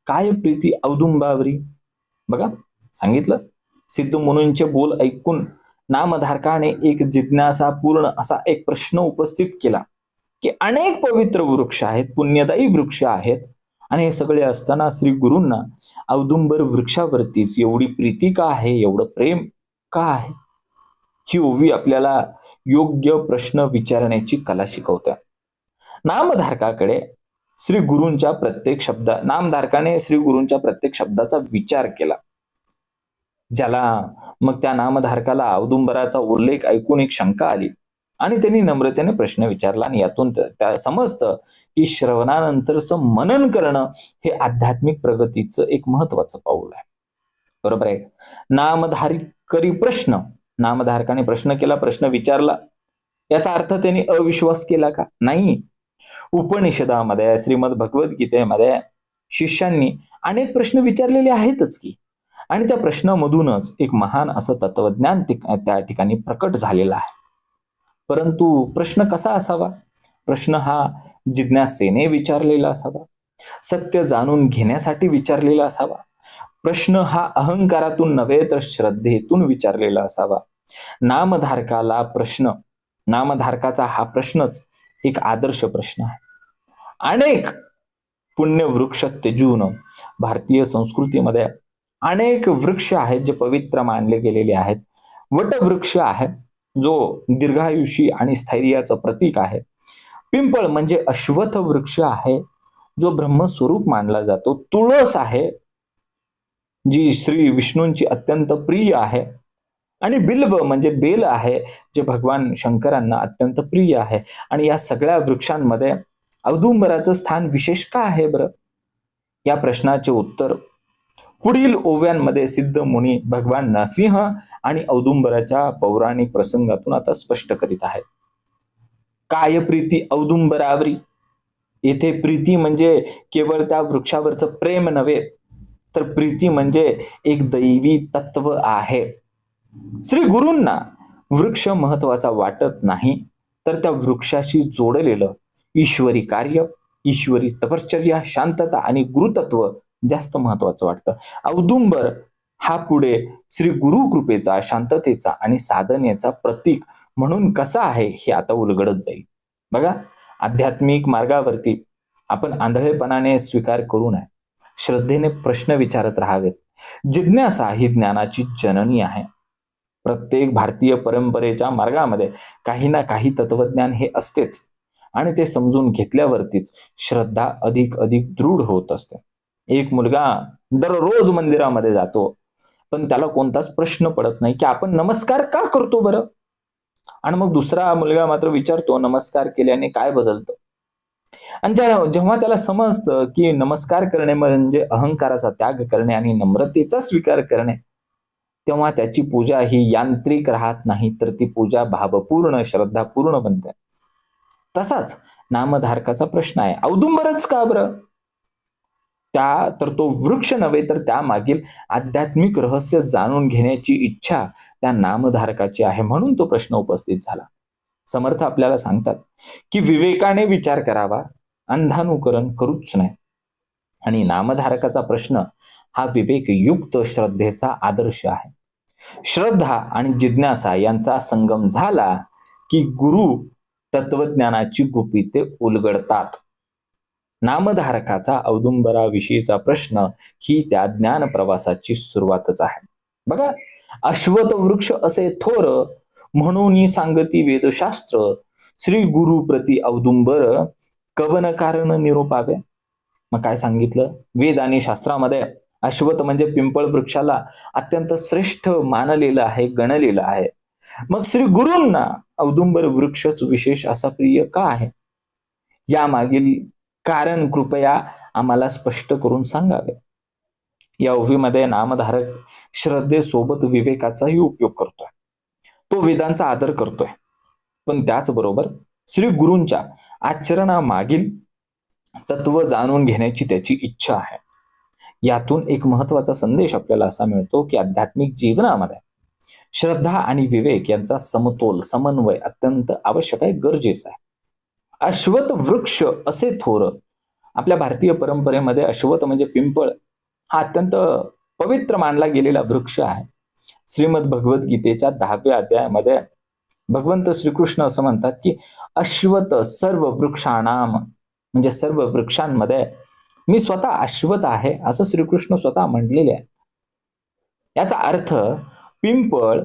काय प्रीती औदुंबावरी. बघा, सांगितलं, सिद्ध मुनींचे बोल ऐकून नामधारकाने एक जिज्ञासापूर्ण असा एक प्रश्न उपस्थित केला की अनेक पवित्र वृक्ष आहेत, पुण्यदायी वृक्ष आहेत, आणि हे सगळे असताना श्री गुरूंना औदुंबर वृक्षावरतीच एवढी प्रीती का आहे, एवढं प्रेम का आहे. ही ओवी आपल्याला योग्य प्रश्न विचारण्याची कला शिकवते. नामधारकाने श्री गुरूंच्या प्रत्येक शब्दाचा विचार केला. ज्याला मग त्या नामधारकाला औदुंबराचा उल्लेख ऐकून एक शंका आली आणि त्यांनी नम्रतेने प्रश्न विचारला. आणि यातून त्या समजतं की श्रवणानंतरचं मनन करणं हे आध्यात्मिक प्रगतीचं एक महत्वाचं पाऊल आहे. बरोबर आहे. नामधारकरी प्रश्न, नामधारकाने प्रश्न केला, प्रश्न विचारला, याचा अर्थ त्यांनी अविश्वास केला का? नाही. उपनिषदामध्ये, श्रीमद भगवद्गीतेमध्ये शिष्यांनी अनेक प्रश्न विचारलेले आहेतच की, आणि त्या प्रश्नामधूनच एक महान असं तत्वज्ञान त्या ठिकाणी प्रकट झालेला आहे. परंतु प्रश्न कसा असावा? प्रश्न हा जिज्ञासेने विचारलेला असावा, सत्य जाणून घेण्यासाठी विचारलेला असावा. प्रश्न हा अहंकारातून नव्हे तर श्रद्धेतून विचारलेला असावा. नामधारकाचा हा प्रश्नच एक आदर्श प्रश्न आहे. अनेक पुण्य वृक्ष तेजून भारतीय संस्कृतीमध्ये अनेक वृक्ष आहेत जे पवित्र मानले गेलेले आहेत. वटवृक्ष आहे जो दीर्घायुषी आणि स्थैर्याचं प्रतीक आहे. पिंपळ म्हणजे अश्वत्थ वृक्ष आहे जो ब्रह्मस्वरूप मानला जातो. तुळस आहे जी श्री विष्णूंची अत्यंत प्रिय आहे. आणि बिल्व म्हणजे बेल आहे जे भगवान शंकरांना अत्यंत प्रिय आहे. आणि या सगळ्या वृक्षांमध्ये औदुंबराचं स्थान विशेष का आहे बरं? या प्रश्नाचे उत्तर पुढील ओव्यांमध्ये सिद्ध मुनी भगवान नरसिंह आणि औदुंबराच्या पौराणिक प्रसंगातून आता स्पष्ट करीत आहेत. काय प्रीती औदुंबरावरी? येथे प्रीती म्हणजे केवळ त्या वृक्षावरचं प्रेम नव्हे, तर प्रीती म्हणजे एक दैवी तत्व आहे. श्री गुरूंना वृक्ष महत्वाचा वाटत नाही, तर त्या वृक्षाशी जोडलेलं ईश्वरी कार्य, ईश्वरी तपश्चर्या, शांतता आणि गुरुतत्व जास्त महत्वाचं वाटतं. औदुंबर हा पुढे श्री गुरु कृपेचा, शांततेचा आणि साधनेचा प्रतीक म्हणून कसा आहे हे आता उलगडत जाईल. बघा, आध्यात्मिक मार्गावरती आपण आंधळेपणाने स्वीकार करू नये. श्रद्धेने प्रश्न विचारत राहावेत. जिज्ञासा ही ज्ञानाची जननी आहे. प्रत्येक भारतीय परंपरेच्या मार्गामध्ये काही ना काही तत्वज्ञान हे असतेच आणि ते समजून घेतल्यावरतीच श्रद्धा अधिक अधिक दृढ होत असते. एक मुलगा दररोज मंदिरामध्ये जातो, पण त्याला कोणताच प्रश्न पडत नाही की आपण नमस्कार का करतो बरं? आणि मग दुसरा मुलगा मात्र विचारतो, नमस्कार केल्याने काय बदलतं? आणि जेव्हा त्याला समजतं की नमस्कार करणे म्हणजे अहंकाराचा त्याग करणे आणि नम्रतेचा स्वीकार करणे, तेव्हा त्याची पूजा ही यांत्रिक राहत नाही, तर ती पूजा भावपूर्ण, श्रद्धापूर्ण बनते. तसाच नामधारकाचा प्रश्न आहे, औदुंबरच का बरं? तर तो वृक्ष नव्हे, तर त्यामागील आध्यात्मिक रहस्य जाणून घेण्याची इच्छा त्या नामधारकाची आहे, म्हणून तो प्रश्न उपस्थित झाला. समर्थ आपल्याला सांगतात की विवेकाने विचार करावा, अंधानुकरण करूच नाही. आणि नामधारकाचा प्रश्न हा विवेकयुक्त श्रद्धेचा आदर्श आहे. श्रद्धा आणि जिज्ञासा यांचा संगम झाला की गुरु तत्वज्ञानाची गुपिते उलगडतात. नामधारकाचा औदुंबराविषयीचा प्रश्न ही त्या ज्ञान प्रवासाची सुरुवातच आहे. बघा, अश्वत्थ वृक्ष असे थोर, म्हणून सांगती वेदशास्त्र, श्री गुरु प्रति औदुंबर कवन कारण निरोपावे. मग काय सांगितलं? वेद आणि शास्त्रामध्ये अश्वत्थ म्हणजे पिंपळ वृक्षाला अत्यंत श्रेष्ठ मानलेलं आहे, गणलेलं आहे. मग श्री गुरूंना औदुंबर वृक्षच विशेष असा प्रिय का आहे? यामागील कारण कृपया आम्हाला स्पष्ट करून सांगावे. या ओवीमध्ये नामधारक श्रद्धेसोबत विवेकाचाही उपयोग करतोय. तो वेदांचा आदर करतोय, पण त्याचबरोबर श्री गुरूंच्या आचरणामागील तत्व जाणून घेण्याची त्याची इच्छा आहे. यातून एक महत्वाचा संदेश आपल्याला असा मिळतो की आध्यात्मिक जीवनामध्ये श्रद्धा आणि विवेक यांचा समतोल, समन्वय अत्यंत आवश्यक आहे, गरजेचं आहे. अश्वत्थ वृक्ष असे थोर, आपल्या भारतीय परंपरेमध्ये अश्वत्थ म्हणजे पिंपळ हा अत्यंत पवित्र मानला गेलेला वृक्ष आहे. श्रीमद भगवद्गीतेच्या 10व्या अध्यायामध्ये भगवंत श्रीकृष्ण असं म्हणतात की अश्वत्थ सर्व वृक्षाणाम, म्हणजे सर्व वृक्षांमध्ये मी स्वतः अश्वत्थ आहे, असं श्रीकृष्ण स्वतः म्हटलेले आहे. याचा अर्थ पिंपळ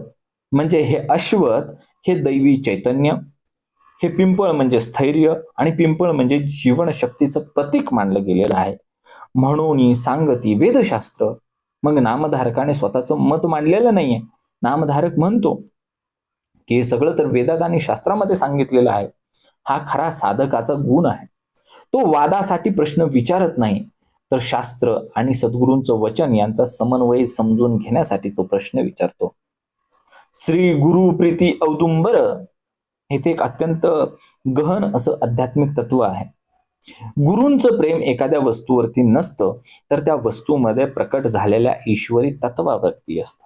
म्हणजे हे अश्वत्थ हे दैवी चैतन्य, हे पिंपळ म्हणजे स्थैर्य आणि पिंपळ म्हणजे जीवनशक्तीचं प्रतीक मानलं गेलेलं आहे. म्हणून सांगती वेदशास्त्र. मग नामधारकाने स्वतःचं मत मांडलेलं नाहीये. नामधारक म्हणतो की हे सगळं तर वेदात आणि शास्त्रामध्ये सांगितलेलं आहे. हा खरा साधकाचा गुण आहे. तो वादासाठी प्रश्न विचारत नाही, तर शास्त्र आणि सद्गुरूंचं वचन यांचा समन्वय समजून घेण्यासाठी तो प्रश्न विचारतो. श्री गुरु प्रीती औदुंबर हे एक अत्यंत गहन असं आध्यात्मिक तत्व आहे. गुरूंचं प्रेम एखाद्या वस्तूवरती नसतं, तर त्या वस्तूमध्ये प्रकट झालेल्या ईश्वरी तत्वावरती असतं.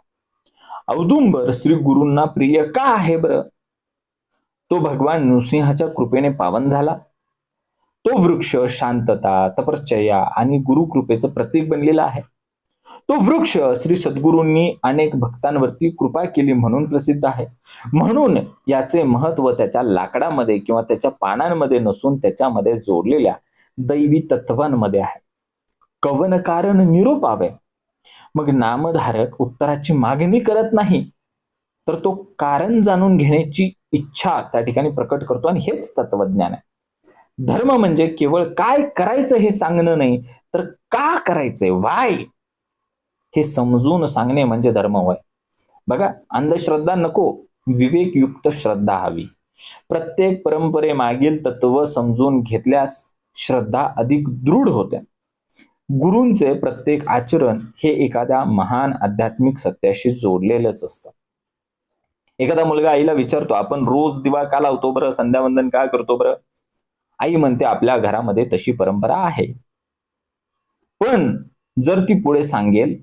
औदुंबर श्री गुरूंना प्रिय का आहे बरं? तो भगवान नृसिंहाच्या कृपेने पावन झाला. तो वृक्ष शांतता, तपश्चर्या आणि गुरुकृपेचं प्रतीक बनलेला आहे. तो वृक्ष श्री सद्गुरूंनी अनेक भक्तांवरती कृपा केली म्हणून प्रसिद्ध आहे. म्हणून याचे महत्व त्याच्या लाकडामध्ये किंवा त्याच्या पानांमध्ये नसून त्याच्यामध्ये जोडलेल्या दैवी तत्वांमध्ये आहे. कवन कारण निरूपावे. मग नामधारक उत्तराची मागणी करत नाही, तर तो कारण जाणून घेण्याची इच्छा त्या ठिकाणी प्रकट करतो, आणि हेच तत्वज्ञान आहे. धर्म म्हणजे केवळ काय करायचं हे सांगणं नाही, तर का करायचंय, वाय, हे समजून सांगणे म्हणजे धर्म होय. बघा, अंधश्रद्धा नको, विवेकयुक्त श्रद्धा हवी. प्रत्येक परंपरेमागील तत्व समजून घेतल्यास श्रद्धा अधिक दृढ होते. गुरूंचे प्रत्येक आचरण हे एखाद्या महान आध्यात्मिक सत्याशी जोडलेलंच असतं. एखादा मुलगा आईला विचारतो, आपण रोज दिवा का लावतो बरं, संध्यावंदन का करतो बरं? आई म्हणते, आपल्या घरामध्ये तशी परंपरा आहे. पण जर ती पुढे सांगेल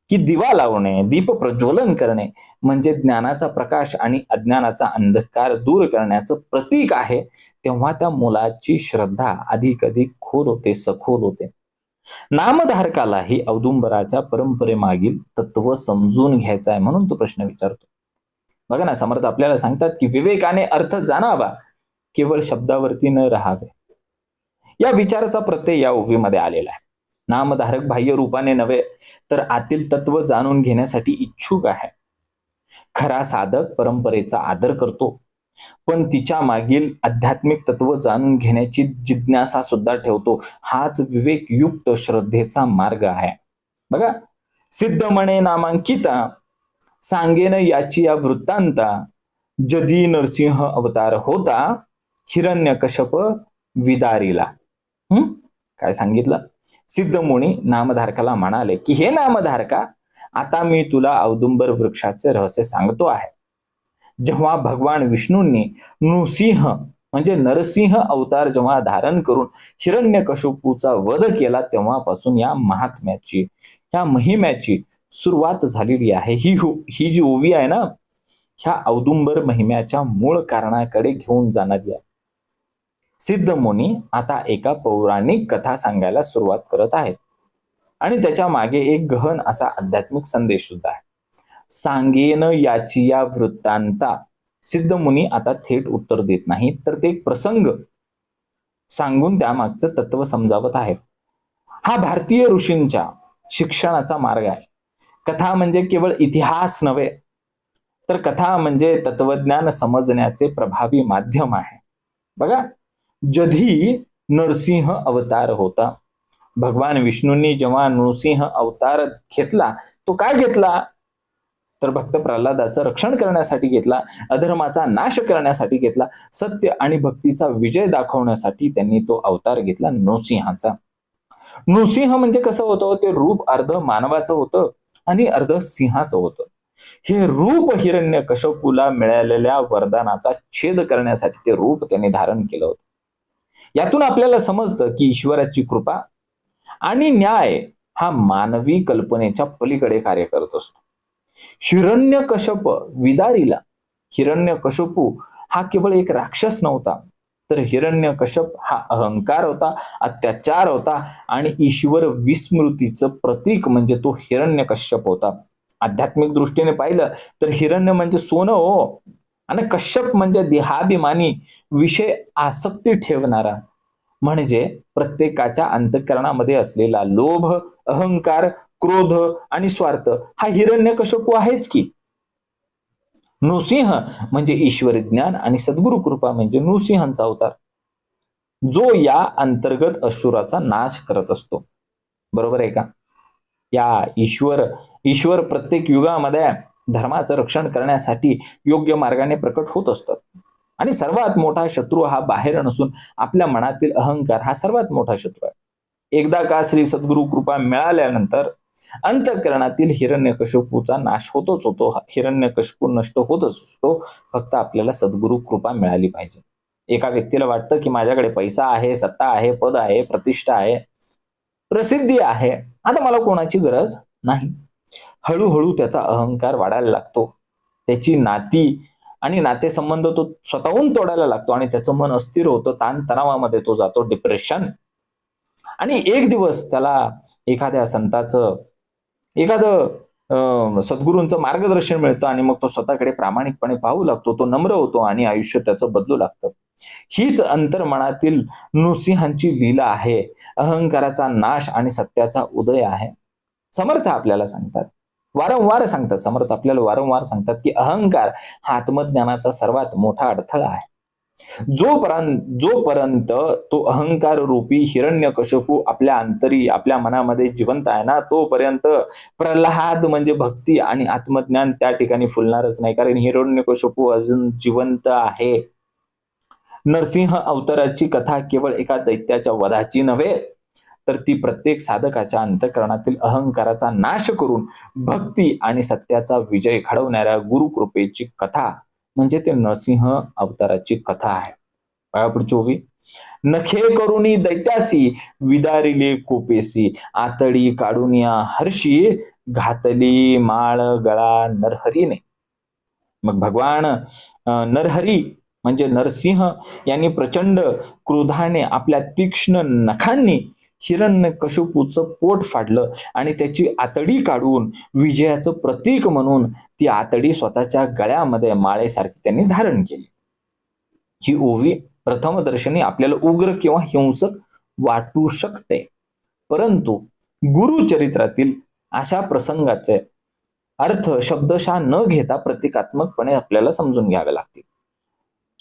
की दिवा लावणे, दीप प्रज्वलन करणे म्हणजे ज्ञानाचा प्रकाश आणि अज्ञानाचा अंधकार दूर करण्याचं प्रतीक आहे, तेव्हा त्या मुलाची श्रद्धा अधिक खोल होते, सखोल होते. नामधारकालाही औदुंबराच्या परंपरेमागील तत्व समजून घ्यायचं आहे, म्हणून तो प्रश्न विचारतो. बघा ना, समर्थ आपल्याला सांगतात की विवेकाने अर्थ जाणावा, केवळ शब्दावरती न राहावे. या विचाराचा प्रत्यय या ओवीमध्ये आलेला आहे. नामधारक बाह्य रूपाने नव्हे, तर आतील तत्व जाणून घेण्यासाठी इच्छुक आहे. खरा साधक परंपरेचा आदर करतो, पण तिच्या मागील आध्यात्मिक तत्व जाणून घेण्याची जिज्ञासा सुद्धा ठेवतो. हाच विवेकयुक्त श्रद्धेचा मार्ग आहे. बघा, सिद्ध म्हणे नामांकिता, सांगेन याची या वृत्तांता, जदी नरसिंह अवतार होता, हिरण्यकश्यप विदारीला. काय सांगितलं? सिद्ध मुनी नामधारकाला म्हणाले की हे नामधारका, आता मी तुला औदुंबर वृक्षाचे रहस्य सांगतो आहे. जेव्हा भगवान विष्णूंनी नृसिंह म्हणजे नरसिंह अवतार जेव्हा धारण करून हिरण्यकशिपूचा वध केला, तेव्हापासून या महात्म्याची, या महिम्याची सुरुवात झालेली आहे. ही जी ओवी आहे ना, ह्या औदुंबर महिम्याच्या मूळ कारणाकडे घेऊन जाणारी आहे. सिद्ध मुनी आता एका पौराणिक कथा सांगायला सुरुवात करत आहेत, आणि त्याच्या मागे एक गहन असा आध्यात्मिक संदेश सुद्धा आहे. सांगेन याची या वृत्तांता. सिद्ध मुनी आता थेट उत्तर देत नाहीत, तर ते एक प्रसंग सांगून त्यामागचं तत्व समजावत आहेत. हा भारतीय ऋषींच्या शिक्षणाचा मार्ग आहे. कथा म्हणजे केवळ इतिहास नव्हे, तर कथा म्हणजे तत्वज्ञान समजण्याचे प्रभावी माध्यम आहे. बघा, जधी नरसिंह अवतार होता, भगवान विष्णूंनी जेव्हा नृसिंह अवतार घेतला, तो काय घेतला? तर भक्त प्रल्हादाचं रक्षण करण्यासाठी घेतला, अधर्माचा नाश करण्यासाठी घेतला, सत्य आणि भक्तीचा विजय दाखवण्यासाठी त्यांनी तो अवतार घेतला नृसिंहाचा. नृसिंह म्हणजे कसं होतं? ते रूप अर्ध मानवाचं होतं आणि अर्ध सिंहाचं होतं. हे रूप हिरण्यकशिपूला मिळालेल्या वरदानाचा छेद करण्यासाठी ते रूप त्यांनी धारण केलं होतं. यातून आपल्याला समजतं की ईश्वराची कृपा आणि न्याय हा मानवी कल्पनेच्या पलीकडे कार्य करत असतो. हिरण्यकशिप विदारीला. हिरण्यकशिपू हा केवळ एक राक्षस नव्हता, तर हिरण्यकशिप हा अहंकार होता, अत्याचार होता, आणि ईश्वर विस्मृतीचं प्रतीक म्हणजे तो हिरण्यकश्यप होता. आध्यात्मिक दृष्टीने पाहिलं तर हिरण्य म्हणजे सोनं हो, आणि कश्यप म्हणजे देहाभिमानी, विषय आसक्ती ठेवणारा, म्हणजे प्रत्येकाच्या अंतःकरणामध्ये असलेला लोभ, अहंकार, क्रोध आणि स्वार्थ हा हिरण्यकशिपू आहेच की. नृसिंह म्हणजे ईश्वर ज्ञान आणि सद्गुरु कृपा म्हणजे नृसिंहांचा अवतार, जो या अंतर्गत असुराचा नाश करत असतो. बरोबर आहे का? या ईश्वर प्रत्येक युगामध्ये धर्माचं रक्षण करण्यासाठी योग्य मार्गाने प्रकट होत असतात. आणि सर्वात मोठा शत्रू हा बाहेर नसून आपल्या मनातील अहंकार हा सर्वात मोठा शत्रू आहे. एकदा का श्री सद्गुरु कृपा मिळाल्यानंतर अंतःकरणातील हिरण्यकशिपूचा नाश होतोच होतो. हिरण्यकशिपू नष्ट होतच असतो, फक्त आपल्याला सद्गुरु कृपा मिळाली पाहिजे. एका व्यक्तीला वाटतं की माझ्याकडे पैसा आहे, सत्ता आहे, पद आहे, प्रतिष्ठा आहे, प्रसिद्धी आहे, आता मला कोणाची गरज नाही. हळूहळू त्याचा अहंकार वाढायला लागतो, त्याची नाती आणि नातेसंबंध तो स्वतःहून तोडायला लागतो, आणि त्याचं मन अस्थिर होतं, ताणतणावामध्ये तो जातो, डिप्रेशन. आणि एक दिवस त्याला एखाद्या संताचं एखादं सद्गुरूंचं मार्गदर्शन मिळतं आणि मग तो स्वतःकडे प्रामाणिकपणे पाहू लागतो, तो नम्र होतो आणि आयुष्य त्याचं बदलू लागतं. हीच अंतर्मनातील नृसिंहांची लीला आहे. अहंकाराचा नाश आणि सत्याचा उदय आहे. समर्थ आपल्याला सांगतात, वारंवार सांगतात, समर्थ आपल्याला वारंवार सांगतात की अहंकार हा आत्मज्ञानाचा सर्वात मोठा अडथळा आहे. जोपर्यंत तो अहंकार रूपी हिरण्यकशिपू आपल्या अंतरी, आपल्या मनामध्ये जिवंत आहे ना, तोपर्यंत प्रल्हाद म्हणजे भक्ती आणि आत्मज्ञान त्या ठिकाणी फुलणारच नाही, कारण हिरण्यकशिपू अजून जिवंत आहे. नरसिंह अवताराची कथा केवळ एका दैत्याच्या वधाची नव्हे, तर ती प्रत्येक साधकाच्या अंतःकरणातील अहंकाराचा नाश करून भक्ती आणि सत्याचा विजय घडवणाऱ्या गुरुकृपेची कथा म्हणजे ते नरसिंह अवताराची कथा आहे. बघा पुढची ओवी. नखे करुणी दैत्यासी विदारिले कोपेसी, आतडी काढून या हर्षी घातली माळ गळा नरहरीने. मग भगवान नरहरी म्हणजे नरसिंह यांनी प्रचंड क्रोधाने आपल्या तीक्ष्ण नखांनी हिरण्यकशिपूचं पोट फाडलं आणि त्याची आतडी काढून विजयाचं प्रतीक म्हणून ती आतडी स्वतःच्या गळ्यामध्ये माळेसारखी त्यांनी धारण केली. ही ओवी प्रथमदर्शनी आपल्याला उग्र किंवा हिंसक वाटू शकते, परंतु गुरुचरित्रातील अशा प्रसंगाचे अर्थ शब्दशः न घेता प्रतिकात्मकपणे आपल्याला समजून घ्यावे लागतील.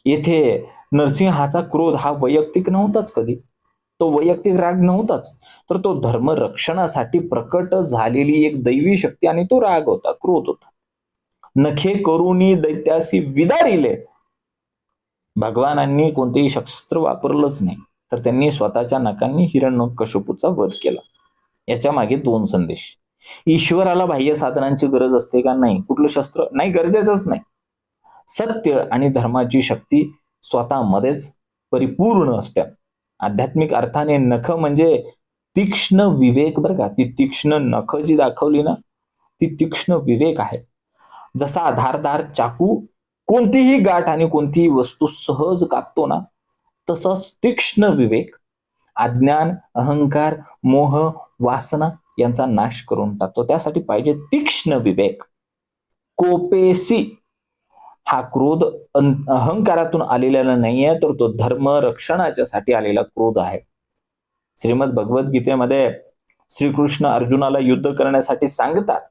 येथे नरसिंहाचा क्रोध हा वैयक्तिक नव्हताच, कधी तो वैयक्तिक राग नव्हताच, तर तो धर्म रक्षणासाठी प्रकट झालेली एक दैवी शक्ती आणि तो राग होता, क्रोध होता. नखे करुणी दैत्यासी विदारिले, भगवानांनी कोणतेही शस्त्र वापरलंच नाही, तर त्यांनी स्वतःच्या नखांनी हिरण्यकशिपूचा वध केला. याच्या मागे दोन संदेश. ईश्वराला बाह्य साधनांची गरज असते का? नाही. कुठलं शस्त्र? नाही, गरजेचंच नाही. सत्य आणि धर्माची शक्ती स्वतःमध्येच परिपूर्ण असते. आध्यात्मिक अर्थाने नख म्हणजे तीक्ष्ण विवेक, बरं का. ती तीक्ष्ण नख जी दाखवली ना, ती तीक्ष्ण विवेक आहे. जसा धारदार चाकू कोणतीही गाठ आणि कोणतीही वस्तू सहज कापतो ना, तसंच तीक्ष्ण विवेक अज्ञान, अहंकार, मोह, वासना यांचा नाश करून टाकतो. त्यासाठी पाहिजे तीक्ष्ण विवेक. कोपेसी हा क्रोध अहंकारातून आलेला नाहीये, तर तो धर्म रक्षणाच्या साठी आलेला क्रोध आहे. श्रीमद भगवद्गीतेमध्ये श्रीकृष्ण अर्जुनाला युद्ध करण्यासाठी सांगतात,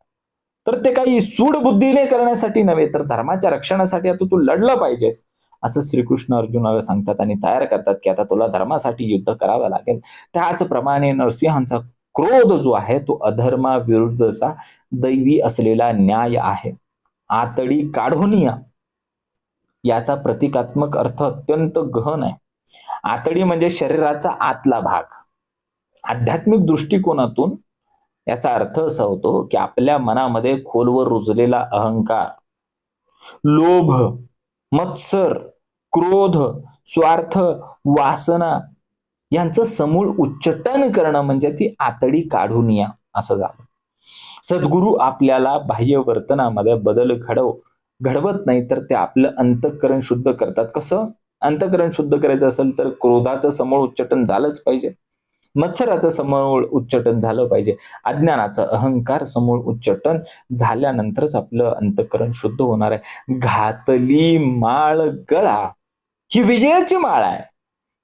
तर ते काही सूड बुद्धीने करण्यासाठी नव्हे, तर धर्माच्या रक्षणासाठी आता तू लढलं पाहिजेस असं श्रीकृष्ण अर्जुनाला सांगतात आणि तयार करतात की आता तुला धर्मासाठी युद्ध करावं लागेल. त्याचप्रमाणे नरसिंहांचा क्रोध जो आहे तो अधर्माविरुद्धचा दैवी असलेला न्याय आहे. आतडी काढून या याचा प्रतिकात्मक अर्थ अत्यंत गहन आहे. आतडी म्हणजे शरीराचा आतला भाग. आध्यात्मिक दृष्टिकोनातून याचा अर्थ असा होतो की आपल्या मनामध्ये खोलवर रुजलेला अहंकार, लोभ, मत्सर, क्रोध, स्वार्थ, वासना यांचं समूळ उच्चाटन करणं म्हणजे ती आतडी काढून या असं झालं. सद्गुरू आपल्याला बाह्य वर्तनामध्ये बदल घडवत नाही, तर ते आपलं अंतःकरण शुद्ध करतात. कसं? अंतःकरण शुद्ध करायचं असेल तर क्रोधाचं समूळ उच्चाटन झालंच पाहिजे, मत्सराचं समूळ उच्चाटन झालं पाहिजे, अज्ञानाचं, अहंकार समूळ उच्चाटन झाल्यानंतरच आपलं अंतःकरण शुद्ध होणार आहे. घातली माळ गळा ही विजयाची माळ आहे.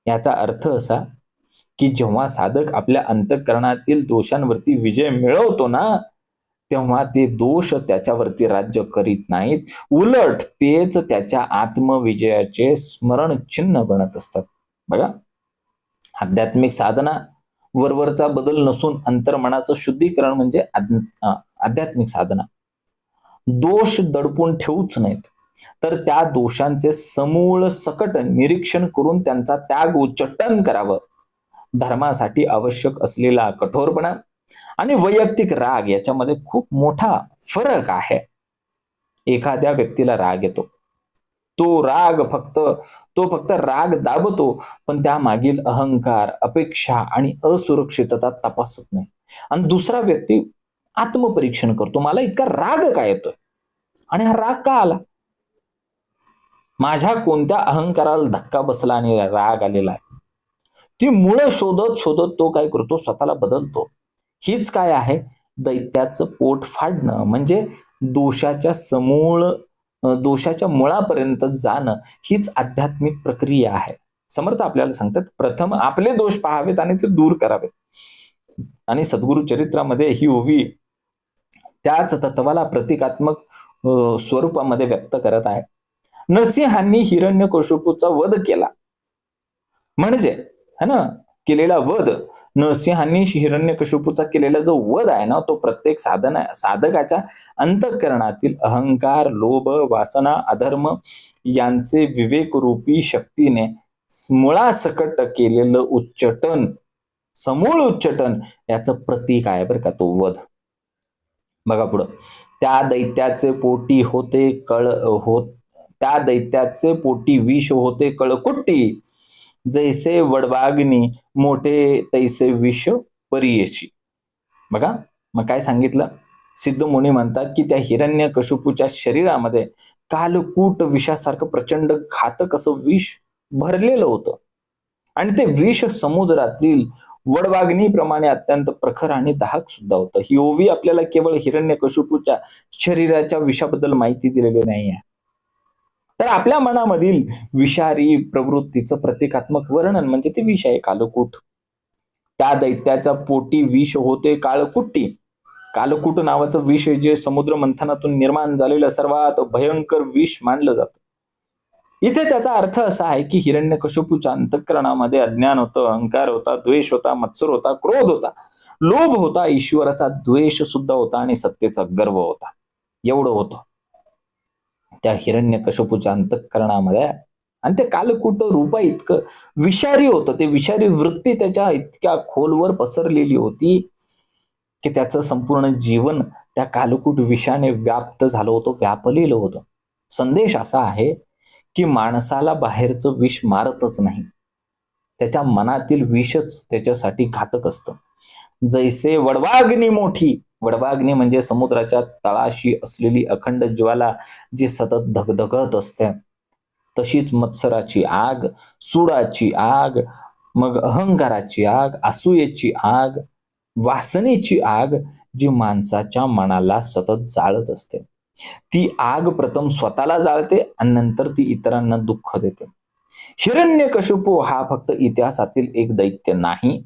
याचा अर्थ असा की जेव्हा साधक आपल्या अंतःकरणातील दोषांवरती विजय मिळवतो ना, तेव्हा ते दोष त्याच्यावरती राज्य करीत नाहीत, उलट तेच त्याच्या आत्मविजयाचे स्मरण चिन्ह बनत असतात. बघा, आध्यात्मिक साधना वरवरचा बदल नसून अंतर्मनाचं शुद्धीकरण म्हणजे आध्यात्मिक साधना. दोष दडपून ठेवूच नाहीत, तर त्या दोषांचे समूळ सकट निरीक्षण करून त्यांचा त्याग उच्चाटन करावं. धर्मासाठी आवश्यक असलेला कठोरपणा आणि वैयक्तिक राग याच्यामध्ये खूप मोठा फरक आहे. एखाद्या व्यक्तीला राग येतो, तो फक्त राग दाबतो, पण त्या मागील अहंकार, अपेक्षा आणि असुरक्षितता तपासत नाही. आणि दुसरा व्यक्ती आत्मपरीक्षण करतो, मला इतका राग का येतोय आणि हा राग का आला, माझ्या कोणत्या अहंकाराला धक्का बसला आणि राग आलेला आहे. ती मुळं शोधत शोधत तो काय करतो, स्वतःला बदलतो. हीच काय आहे, दैत्याचं पोट फाडणं म्हणजे दोषाच्या मुळापर्यंत जाणं हीच आध्यात्मिक प्रक्रिया आहे. समर्थ आपल्याला सांगतात, प्रथम आपले दोष पाहावेत आणि ते दूर करावेत. आणि सद्गुरु चरित्रामध्ये ही ओवी त्याच तत्वाला प्रतिकात्मक स्वरूपामध्ये व्यक्त करत आहे. नरसिंहांनी हिरण्यकशिपूचा वध केला म्हणजे है ना, केलेला वध, नरसिंहांनी हिरण्यकशिपूचा केलेला जो वध आहे ना, तो प्रत्येक साधकाच्या अंतःकरणातील अहंकार, लोभ, वासना, अधर्म यांचे विवेकरूपी शक्तीने मुळासकट केलेलं उच्चटन, समूळ उच्चटन याचं प्रतीक आहे बरं का तो वध. बघा पुढं, त्या दैत्याचे पोटी विष होते कळकुट्टी, जैसे वडवाग्नी मोठे तैसे विष परियेची. बघा मग काय सांगितलं, सिद्ध मुनी म्हणतात की त्या हिरण्यकशिपूच्या शरीरामध्ये कालकूट विषासारखं प्रचंड घातक असं विष भरलेलं होतं आणि ते विष समुद्रातील वडवाग्नीप्रमाणे अत्यंत प्रखर आणि दाहक सुद्धा होतं. ही ओवी आपल्याला केवळ हिरण्यकशिपूच्या शरीराच्या विषाबद्दल माहिती दिलेली नाही आहे, तर आपल्या मनामधील विषारी प्रवृत्तीचं प्रतिकात्मक वर्णन म्हणजे ते विष आहे कालकूट. त्या दैत्याच्या पोटी विष होते काळकुट्टी. कालकूट नावाचं विष जे समुद्र मंथनातून निर्माण झालेलं सर्वात भयंकर विष मानलं जातं. इथे त्याचा अर्थ असा आहे की हिरण्यकशिपूच्या अंतःकरणामध्ये अज्ञान होतं, अहंकार होता, द्वेष होता, मत्सर होता, क्रोध होता, लोभ होता, ईश्वराचा द्वेष सुद्धा होता आणि सत्तेचा गर्व होता. एवढं होतं त्या हिरण्यकशिपूच्या अंतःकरणामध्ये. आणि ते कालकूट रूपा इतकं विषारी होतं, ते विषारी वृत्ती त्याच्या इतक्या खोलवर पसरलेली होती की त्याचं संपूर्ण जीवन त्या कालकूट विषाने व्याप्त झालं होतं, व्यापलेलं होतं. संदेश असा आहे की माणसाला बाहेरचं विष मारतच नाही, त्याच्या मनातील विषच त्याच्यासाठी घातक असतं. जैसे वडवाग्नी मोठी, वडवाग्नी म्हणजे समुद्राच्या तळाशी असलेली अखंड ज्वाला जी सतत धगधगत असते, तशीच मत्सराची आग, सुडाची आग, मग अहंकाराची आग, असूयेची आग, वासनेची आग जी माणसाच्या मनाला सतत जाळत असते. ती आग प्रथम स्वतःला जाळते आणि नंतर ती इतरांना दुःख देते. हिरण्यकशिपू हा फक्त इतिहासातील एक दैत्य नाही,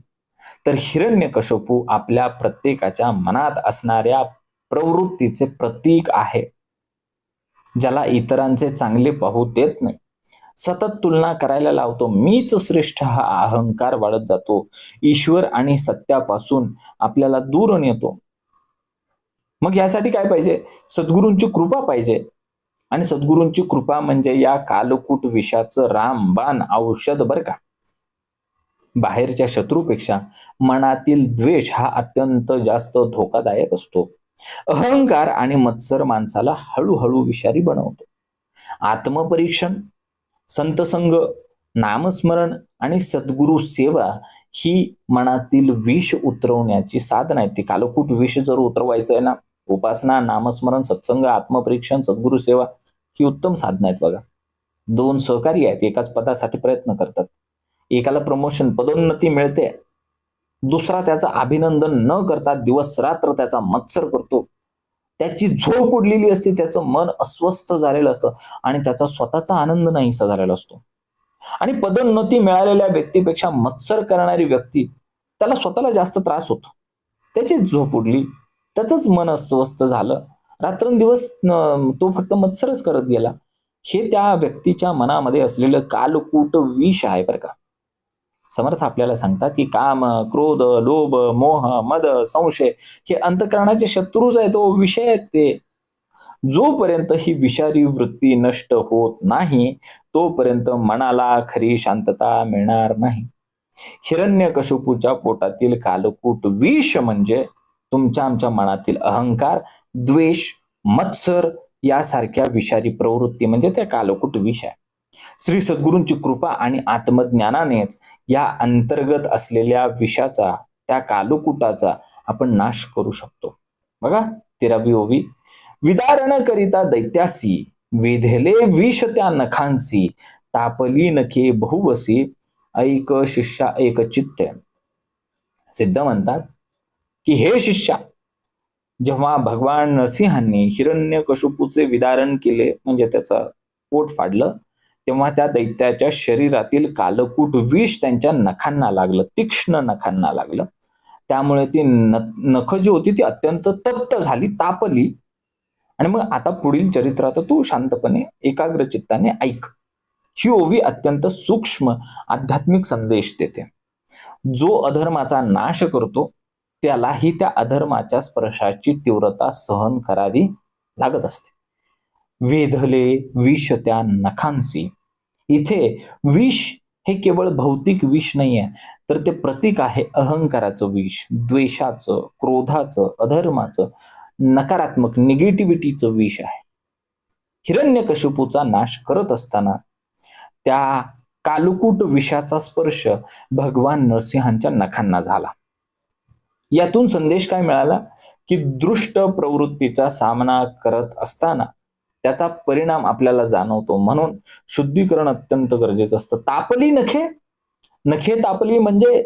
तर हिरण्यकशिपू आपल्या प्रत्येकाच्या मनात असणाऱ्या प्रवृत्तीचे प्रतीक आहे, ज्याला इतरांचे चांगले पाहू देत नाही, सतत तुलना करायला लावतो, मीच श्रेष्ठ हा अहंकार वाढत जातो, ईश्वर आणि सत्यापासून आपल्याला दूर नेतो. मग यासाठी काय पाहिजे, सद्गुरूंची कृपा पाहिजे. आणि सद्गुरूंची कृपा म्हणजे या कालकूट विषाचं रामबाण औषध बरं का. बाहेरच्या शत्रूपेक्षा मनातील द्वेष हा अत्यंत जास्त धोकादायक असतो. अहंकार आणि मत्सर माणसाला हळूहळू विषारी बनवतो. आत्मपरीक्षण, संतसंग, नामस्मरण आणि सद्गुरु सेवा ही मनातील विष उतरवण्याची साधन आहे. ती कालकूट विष जर उतरवायचं आहे ना, उपासना, नामस्मरण, सत्संग, आत्मपरीक्षण, सद्गुरु सेवा ही उत्तम साधनं आहेत. बघा, दोन सहकारी आहेत, एकाच पदासाठी प्रयत्न करतात. एकाला प्रमोशन, पदोन्नती मिळते, दुसरा त्याचं अभिनंदन न करता दिवस रात्र त्याचा मत्सर करतो. त्याची झोप उडलेली असते, त्याचं मन अस्वस्थ झालेलं असतं आणि त्याचा स्वतःचा आनंद नाहीसा झालेला असतो. आणि पदोन्नती मिळालेल्या व्यक्तीपेक्षा मत्सर करणारी व्यक्ती, त्याला स्वतःला जास्त त्रास होतो. त्याची झोप उडली, त्याचंच मन अस्वस्थ झालं, रात्रंदिवस तो फक्त मत्सरच करत गेला. हे त्या व्यक्तीच्या मनामध्ये असलेलं कालकूट विष आहे बरं का. समर्थ आपल्याला सांगतात की काम, क्रोध, लोभ, मोह, मद, संशय हे अंतःकरणाचे शत्रूच आहे, तो विषय आहेत ते. जोपर्यंत ही विषारी वृत्ती नष्ट होत नाही तोपर्यंत मनाला खरी शांतता मिळणार नाही. हिरण्यकशिपूच्या पोटातील कालकूट विष म्हणजे तुमच्या आमच्या मनातील अहंकार, द्वेष, मत्सर यासारख्या विषारी प्रवृत्ती म्हणजे त्या कालकूट विष आहे. श्री सद्गुरूंची कृपा आणि आत्मज्ञानानेच या अंतर्गत असलेल्या विषाचा, त्या कालकूटाचा आपण नाश करू शकतो. बघा 13वी ओवी, विदारण करिता दैत्यासी, वेधले विष त्या नखांसी, तापली नखे बहुवसी, ऐक शिष्या एक चित्त. सिद्ध म्हणतात की हे शिष्या, जेव्हा भगवान नरसिंहांनी हिरण्यकशिपूचे विदारण केले, म्हणजे त्याचं पोट फाडलं, तेव्हा त्या दैत्याच्या शरीरातील कालकूट विष त्यांच्या नखांना लागलं, तीक्ष्ण नखांना लागलं. त्यामुळे ती नख जी होती ती अत्यंत तप्त झाली, तापली. आणि मग आता पुढील चरित्रात तू शांतपणे एकाग्र चित्ताने ऐक. ही ओवी अत्यंत सूक्ष्म आध्यात्मिक संदेश देते. जो अधर्माचा नाश करतो त्यालाही त्या अधर्माच्या स्पर्शाची तीव्रता सहन करावी लागत असते. वेधले विष त्या नखांसी. इथे विष हे केवळ भौतिक विष नाहीये, तर ते प्रतीक आहे अहंकाराचं विष, द्वेषाचं, क्रोधाचं, अधर्माचं, नकारात्मक निगेटिव्हिटीचं विष आहे. हिरण्यकशिपूचा नाश करत असताना त्या कालकूट विषाचा स्पर्श भगवान नरसिंहांच्या नखांना झाला. यातून संदेश काय मिळाला की दृष्ट प्रवृत्तीचा सामना करत असताना त्याचा परिणाम आपल्याला जाणवतो, म्हणून शुद्धीकरण अत्यंत गरजेचं असतं. तापली नखे, नखे तापली म्हणजे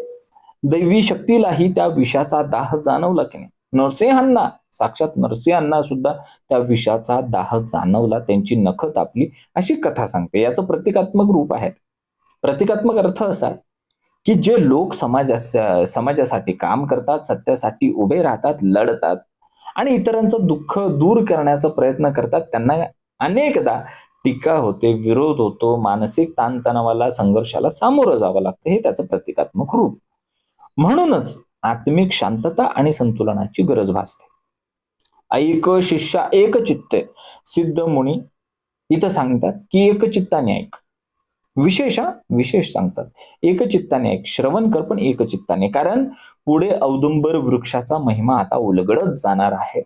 दैवी शक्तीलाही त्या विषाचा दाह जाणवला की नाही. नरसिंहांना, साक्षात नरसिंहांना सुद्धा त्या विषाचा दाह जाणवला, त्यांची नख तापली, अशी कथा सांगते. याचं प्रतिकात्मक रूप आहे. प्रतिकात्मक अर्थ असा आहे की जे लोक समाजासाठी काम करतात, सत्यासाठी उभे राहतात, लढतात आणि इतरांचं दुःख दूर करण्याचा प्रयत्न करतात, त्यांना अनेकदा टीका होते, विरोध होतो, मानसिक ताणतणावाला, संघर्षाला सामोरं जावं लागतं. हे त्याचं प्रतिकात्मक रूप. म्हणूनच आत्मिक शांतता आणि संतुलनाची गरज भासते. ऐक शिष्या एक चित्ते, सिद्ध मुनी इथं सांगतात की एक चित्ताने ऐक. विशेष सांगतात, एकचित्ताने ऐक, श्रवण कर पण एकचित्ताने, कारण पुढे औदुंबर वृक्षाचा महिमा आता उलगडत जाणार आहे.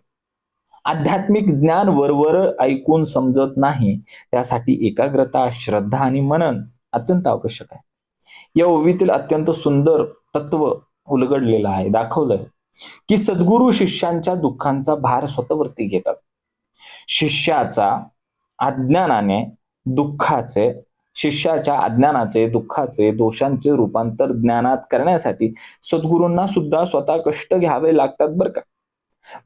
आध्यात्मिक ज्ञान वरवर ऐकून समजत नाही, त्यासाठी एकाग्रता, श्रद्धा आणि मनन अत्यंत आवश्यक आहे. या ओवीतील अत्यंत सुंदर तत्व उलगडलेलं आहे, दाखवलंय की सद्गुरू शिष्यांच्या दुःखांचा भार स्वतःवरती घेतात. शिष्याच्या अज्ञानाचे, दुःखाचे, दोषांचे रूपांतर ज्ञानात करण्यासाठी सद्गुरूंना सुद्धा स्वतः कष्ट घ्यावे लागतात बरं का.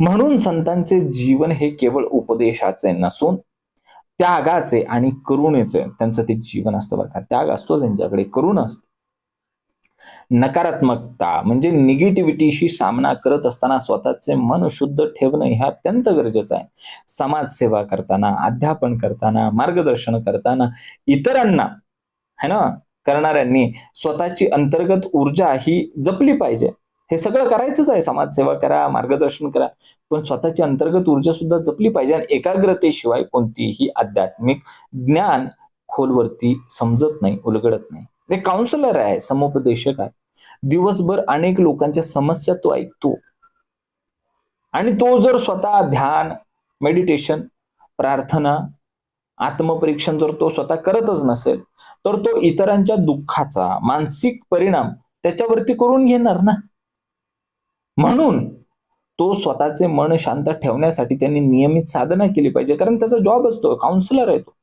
म्हणून संतांचे जीवन हे केवळ उपदेशाचे नसून त्यागाचे आणि करुणेचे त्यांचं ते जीवन असतं बरं का. त्याग असतो त्यांच्याकडे, करुण असतं. नकारात्मकता म्हणजे निगेटिव्हिटीशी सामना करत असताना स्वतःचे मन शुद्ध ठेवणं हे अत्यंत गरजेचं आहे. समाजसेवा करताना, अध्यापन करताना, मार्गदर्शन करताना इतरांना है ना करणाऱ्यांनी स्वतःची अंतर्गत ऊर्जा ही जपली पाहिजे. हे सगळं करायचंच आहे, समाजसेवा करा, मार्गदर्शन करा, पण स्वतःची अंतर्गत ऊर्जा सुद्धा जपली पाहिजे. आणि एकाग्रतेशिवाय कोणतीही आध्यात्मिक ज्ञान खोलवरती समजत नाही, उलगडत नाही. ते काउन्सिलर आहे, समुपदेशक आहे. दिवसभर अनेक लोकांच्या समस्या तो ऐकतो आणि तो जर स्वतः ध्यान, मेडिटेशन, प्रार्थना, आत्मपरीक्षण जर तो स्वतः करतच नसेल, तर तो इतरांच्या दुःखाचा मानसिक परिणाम त्याच्यावरती करून घेणार ना. म्हणून तो स्वतःचे मन शांत ठेवण्यासाठी त्यांनी नियमित साधना केली पाहिजे, कारण त्याचा जॉब असतो, काउन्सिलर आहे तो.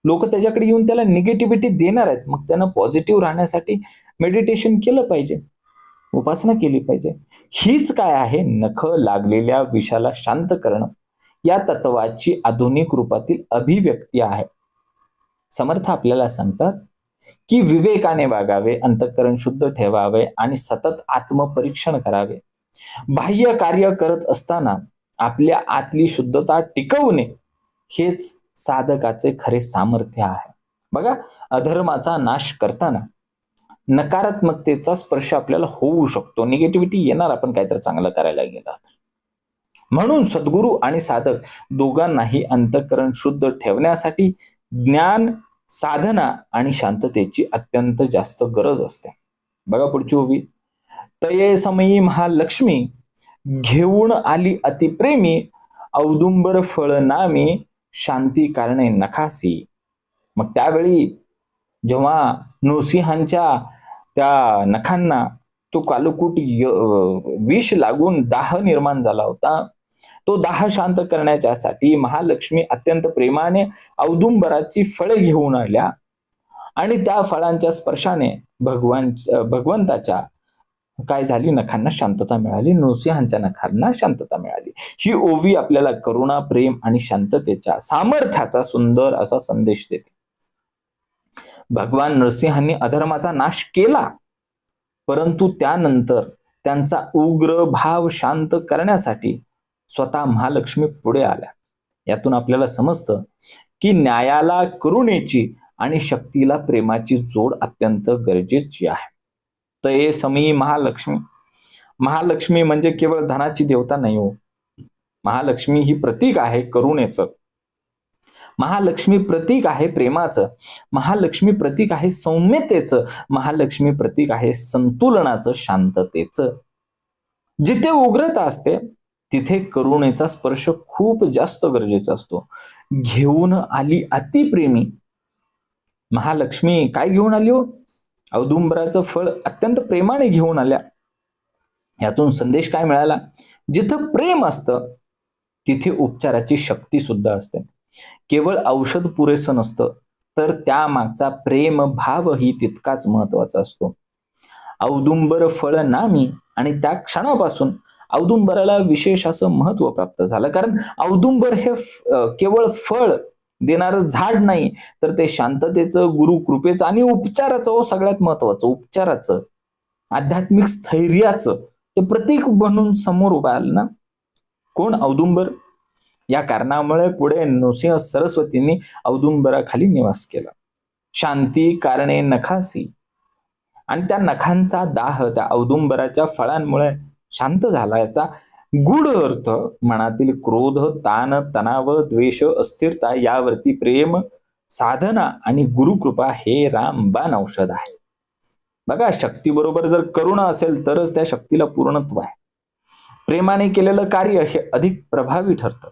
लोक त्याच्याकडे येऊन त्याला निगेटिव्हिटी देणार आहेत, मग त्यानं पॉझिटिव्ह राहण्यासाठी मेडिटेशन केलं पाहिजे, उपासना केली पाहिजे. हीच काय आहे, नख लागलेल्या विषाला शांत करणं या तत्वाची आधुनिक रूपातील अभिव्यक्ती आहे. समर्थ आपल्याला सांगतात की विवेकाने वागावे, अंतःकरण शुद्ध ठेवावे आणि सतत आत्मपरीक्षण करावे. बाह्य कार्य करत असताना आपल्या आतली शुद्धता टिकवणे हेच साधकाचे खरे सामर्थ्य आहे. बघा, अधर्माचा नाश करताना नकारात्मकतेचा स्पर्श आपल्याला होऊ शकतो, निगेटिव्हिटी येणार आपण काहीतरी चांगलं करायला गेलं. म्हणून सद्गुरू आणि साधक दोघांनाही अंतःकरण शुद्ध ठेवण्यासाठी ज्ञान, साधना आणि शांततेची अत्यंत जास्त गरज असते. बघा पुढची ओवी. तये समयी महालक्ष्मी घेऊन आली अतिप्रेमी, औदुंबर फळ नामी शांती कारणे नखासी. मग त्यावेळी जेव्हा नृसिंहांच्या त्या नखांना तो कालकूट विष लागून दाह निर्माण झाला होता, तो दाह शांत करण्यासाठी महालक्ष्मी अत्यंत प्रेमाने औदुंबराची फळे घेऊन आल्या आणि त्या फळांच्या स्पर्शाने भगवंताच्या काय झाली? नखांना शांतता मिळाली, नृसिंहांच्या नखांना शांतता मिळाली. ही ओवी आपल्याला करुणा, प्रेम आणि शांततेच्या सामर्थ्याचा सुंदर असा संदेश देते. भगवान नरसिंहांनी अधर्माचा नाश केला, परंतु त्यानंतर त्यांचा उग्र भाव शांत करण्यासाठी स्वतः महालक्ष्मी पुढे आल्या. यातून आपल्याला समजतं की न्यायाला करुणेची आणि शक्तीला प्रेमाची जोड अत्यंत गरजेची आहे. तये समी महालक्ष्मी. महालक्ष्मी म्हणजे केवळ धनाची देवता नाही हो. महालक्ष्मी ही प्रतीक आहे करुणेचं. महालक्ष्मी प्रतीक आहे प्रेमाचं. महालक्ष्मी प्रतीक आहे सौम्यतेचं. महालक्ष्मी प्रतीक आहे संतुलनाचं, शांततेचं. जिथे उग्रता असते तिथे करुणेचा स्पर्श खूप जास्त गरजेचा असतो. घेऊन आली अतिप्रेमी. महालक्ष्मी काय घेऊन आली हो? औदुंबराचं फळ अत्यंत प्रेमाने घेऊन आल्या. यातून संदेश काय मिळाला? जिथं प्रेम असतं तिथे उपचाराची शक्ती सुद्धा असते. केवळ औषध पुरेसं नसतं, तर त्यामागचा प्रेम भावही तितकाच महत्वाचा असतो. औदुंबर फळ नामी आणि त्या क्षणापासून औदुंबराला विशेष असं महत्व प्राप्त झालं. कारण औदुंबर हे केवळ फळ देणारं झाड नाही, तर ते शांततेचं, गुरु कृपेचं आणि उपचाराचं, सगळ्यात महत्वाचं उपचाराचं, आध्यात्मिक स्थैर्याचं ते प्रतीक बनून समोर उभं आलं ना. कोण? औदुंबर. या कारणामुळे पुढे नृसिंह सरस्वतींनी औदुंबराखाली निवास केला. शांती कारणे नखासी. आणि त्या नखांचा दाह त्या औदुंबराच्या फळांमुळे शांत झाला. याचा गूढ अर्थ मनातील क्रोध, ताण, तणाव, द्वेष, अस्थिरता यावरती प्रेम, साधना आणि गुरुकृपा हे रामबाण औषध आहे. बघा, शक्तीबरोबर जर करुणा असेल तरच त्या शक्तीला पूर्णत्व आहे. प्रेमाने केलेलं कार्य हे अधिक प्रभावी ठरतं.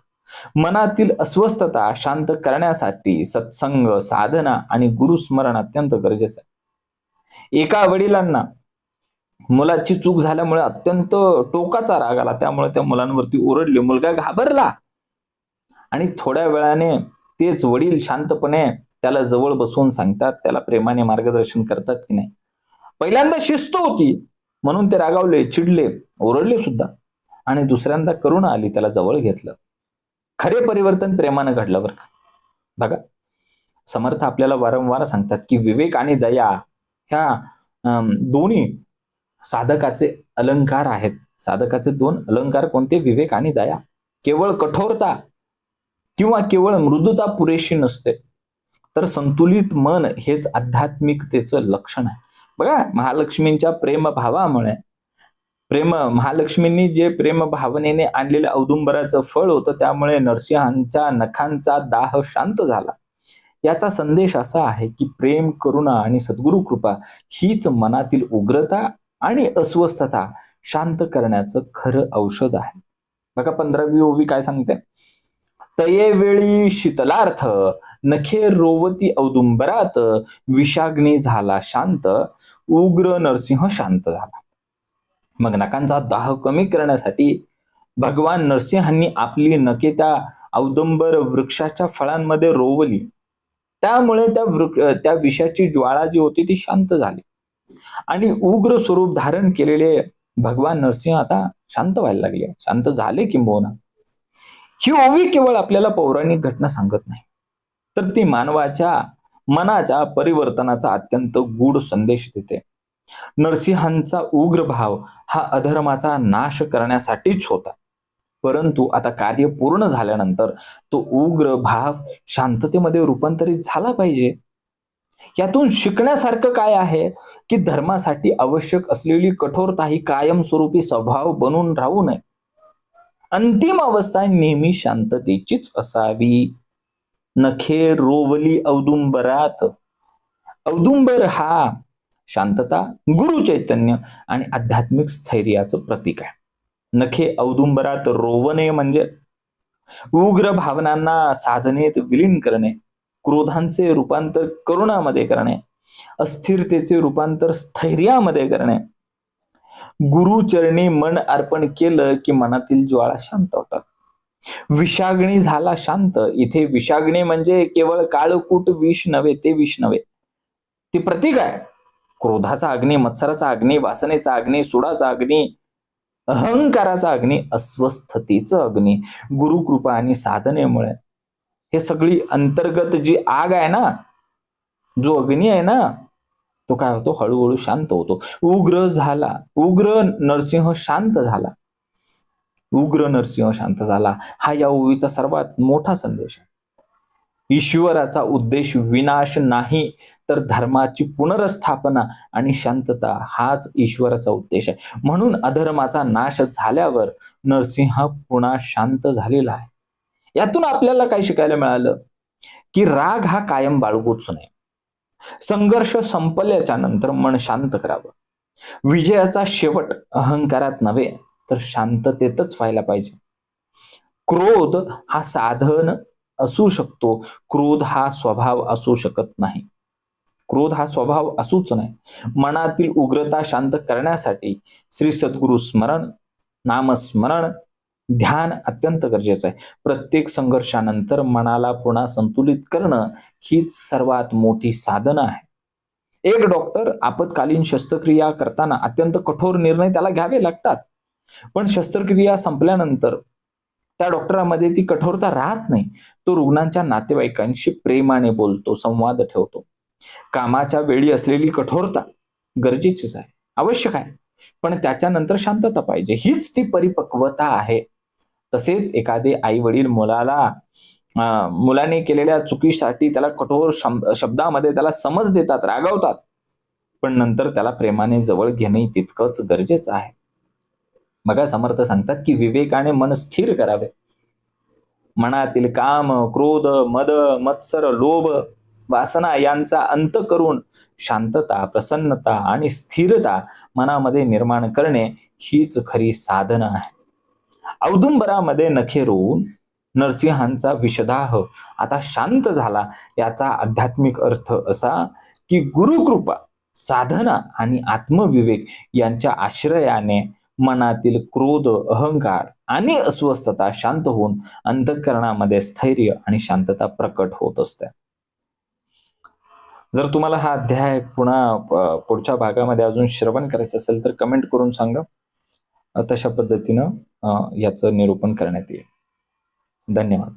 मनातील अस्वस्थता शांत करण्यासाठी सत्संग, साधना आणि गुरुस्मरण अत्यंत गरजेचं आहे. एका वडिलांना मुलाची चूक झाल्यामुळे अत्यंत टोकाचा राग आला. त्यामुळे त्या मुलांवरती ओरडले. मुलगा घाबरला आणि थोड्या वेळाने तेच वडील शांतपणे त्याला जवळ बसवून सांगतात, त्याला प्रेमाने मार्गदर्शन करतात की नाही. पहिल्यांदा शिस्त होती म्हणून ते रागावले, चिडले, ओरडले सुद्धा. आणि दुसऱ्यांदा करुणा आली, त्याला जवळ घेतलं. खरे परिवर्तन प्रेमानं घडलं बरं का. बघा, समर्थ आपल्याला वारंवार सांगतात की विवेक आणि दया ह्या दोन्ही साधकाचे अलंकार आहेत. साधकाचे दोन अलंकार कोणते? विवेक आणि दया. केवळ कठोरता किंवा केवळ मृदुता पुरेशी नसते, तर संतुलित मन हेच आध्यात्मिकतेचं लक्षण आहे. बघा, महालक्ष्मींच्या प्रेमभावामुळे महालक्ष्मींनी जे प्रेम भावनेने आणलेलं औदुंबराचं फळ होतं, त्यामुळे नरसिंहांच्या नखांचा दाह शांत झाला. याचा संदेश असा आहे की प्रेम, करुणा आणि सद्गुरु कृपा हीच मनातील उग्रता आणि अस्वस्थता शांत करण्याचं खरं औषध आहे. बघा, 15वी ओवी काय सांगते? तये वेळी शीतलार्थ, नखे रोवती औदुंबरात, विषाग्नी झाला शांत, उग्र नरसिंह शांत झाला. मग नखांचा दाह कमी करण्यासाठी भगवान नरसिंहांनी आपली नखे त्या औदुंबर वृक्षाच्या फळांमध्ये रोवली. त्यामुळे त्या विषाची ज्वाळा जी होती ती शांत झाली आणि उग्र स्वरूप धारण केलेले भगवान नरसिंह आता शांत व्हायला लागले, शांत झाले किंबहुना. ही ओवी केवळ आपल्याला पौराणिक घटना सांगत नाही, तर ती मानवाच्या मनाच्या परिवर्तनाचा अत्यंत गूढ संदेश देते. नरसिंहांचा उग्र भाव हा अधर्माचा नाश करण्यासाठीच होता, परंतु आता कार्य पूर्ण झाल्यानंतर तो उग्र भाव शांततेमध्ये रूपांतरित झाला पाहिजे. यातून शिकण्यासारखं काय आहे की धर्मासाठी आवश्यक असलेली कठोरता ही कायमस्वरूपी स्वभाव बनून राहू नये. अंतिम अवस्था नेहमी शांततेचीच असावी. नखे रोवली औदुंबरात. औदुंबर हा शांतता, गुरु चैतन्य आणि आध्यात्मिक स्थैर्याचं प्रतीक आहे. नखे औदुंबरात रोवणे म्हणजे उग्र भावनांना साधनेत विलीन करणे, क्रोधांचे रूपांतर करुणामध्ये करणे, अस्थिरतेचे रूपांतर स्थैर्यामध्ये करणे. गुरुचरणी मन अर्पण केलं की मनातील ज्वाळा शांत होतात. विषाग्नी झाला शांत. इथे विषाग्नी म्हणजे केवळ काळकूट विष नव्हे, ते विष नव्हे, ते प्रतीक आहे. क्रोधाचा अग्नी, मत्सराचा अग्नी, वासनेचा अग्नी, सुडाचा अग्नी, अहंकाराचा अग्नी, अस्वस्थतेचं अग्नी, गुरुकृपा आणि साधनेमुळे हे सगळी अंतर्गत जी आग आहे ना, जो अग्नी आहे ना, तो काय होतो, हळूहळू शांत होतो. उग्र झाला, उग्र नरसिंह शांत झाला. उग्र नरसिंह शांत झाला, हा या ओवीचा सर्वात मोठा संदेश आहे. ईश्वराचा उद्देश विनाश नाही, तर धर्माची पुनर्स्थापना आणि शांतता हाच ईश्वराचा उद्देश आहे. म्हणून अधर्माचा नाश झाल्यावर नरसिंह पुन्हा शांत झालेला आहे. यातून आपल्याला काय शिकायला मिळालं, की राग हा कायम बाळगूच नये. संघर्ष संपल्याच्या नंतर मन शांत करावं. विजयाचा शेवट अहंकारात नव्हे, तर शांततेतच व्हायला पाहिजे. क्रोध हा साधन असू शकतो, क्रोध हा स्वभाव असू शकत नाही. क्रोध हा स्वभाव असूच नाही. मनातील उग्रता शांत करण्यासाठी श्री सद्गुरु स्मरण, नामस्मरण, ध्यान अत्यंत गरजेचं आहे. प्रत्येक संघर्षानंतर मनाला पुन्हा संतुलित करणं हीच सर्वात मोठी साधना आहे. एक डॉक्टर आपत्कालीन शस्त्रक्रिया करताना अत्यंत कठोर निर्णय त्याला घ्यावे लागतात, पण शस्त्रक्रिया संपल्यानंतर त्या डॉक्टरांमध्ये ती कठोरता राहत नाही. तो रुग्णांच्या नातेवाईकांशी प्रेमाने बोलतो, संवाद ठेवतो. कामाच्या वेळी असलेली कठोरता गरजेचीच आहे, आवश्यक आहे, पण त्याच्यानंतर शांतता पाहिजे. हीच ती परिपक्वता आहे. तसेच एखादे आई वडील मुलाने केलेल्या चुकीसाठी त्याला कठोर शब्दामध्ये त्याला समज देतात, रागवतात, पण नंतर त्याला प्रेमाने जवळ घेणे तितकंच गरजेचं आहे. बघा, समर्थ सांगतात की विवेकाने मन स्थिर करावे. मनातील काम, क्रोध, मद, मत्सर, लोभ, वासना यांचा अंत करून शांतता, प्रसन्नता आणि स्थिरता मनामध्ये निर्माण करणे हीच खरी साधना आहे. औदुंबरामध्ये नखे रोवून नरसिंहांचा विषदाह आता शांत झाला. याचा आध्यात्मिक अर्थ असा की गुरुकृपा, साधना आणि आत्मविवेक यांच्या आश्रयाने मनातील क्रोध, अहंकार आणि अस्वस्थता शांत होऊन अंतःकरणामध्ये स्थैर्य आणि शांतता प्रकट होत असते. जर तुम्हाला हा अध्याय पुन्हा पुढच्या भागामध्ये अजून श्रवण करायचं असेल तर कमेंट करून सांगा. तशा पद्धतीनं याचं निरूपण करण्यात येईल. धन्यवाद.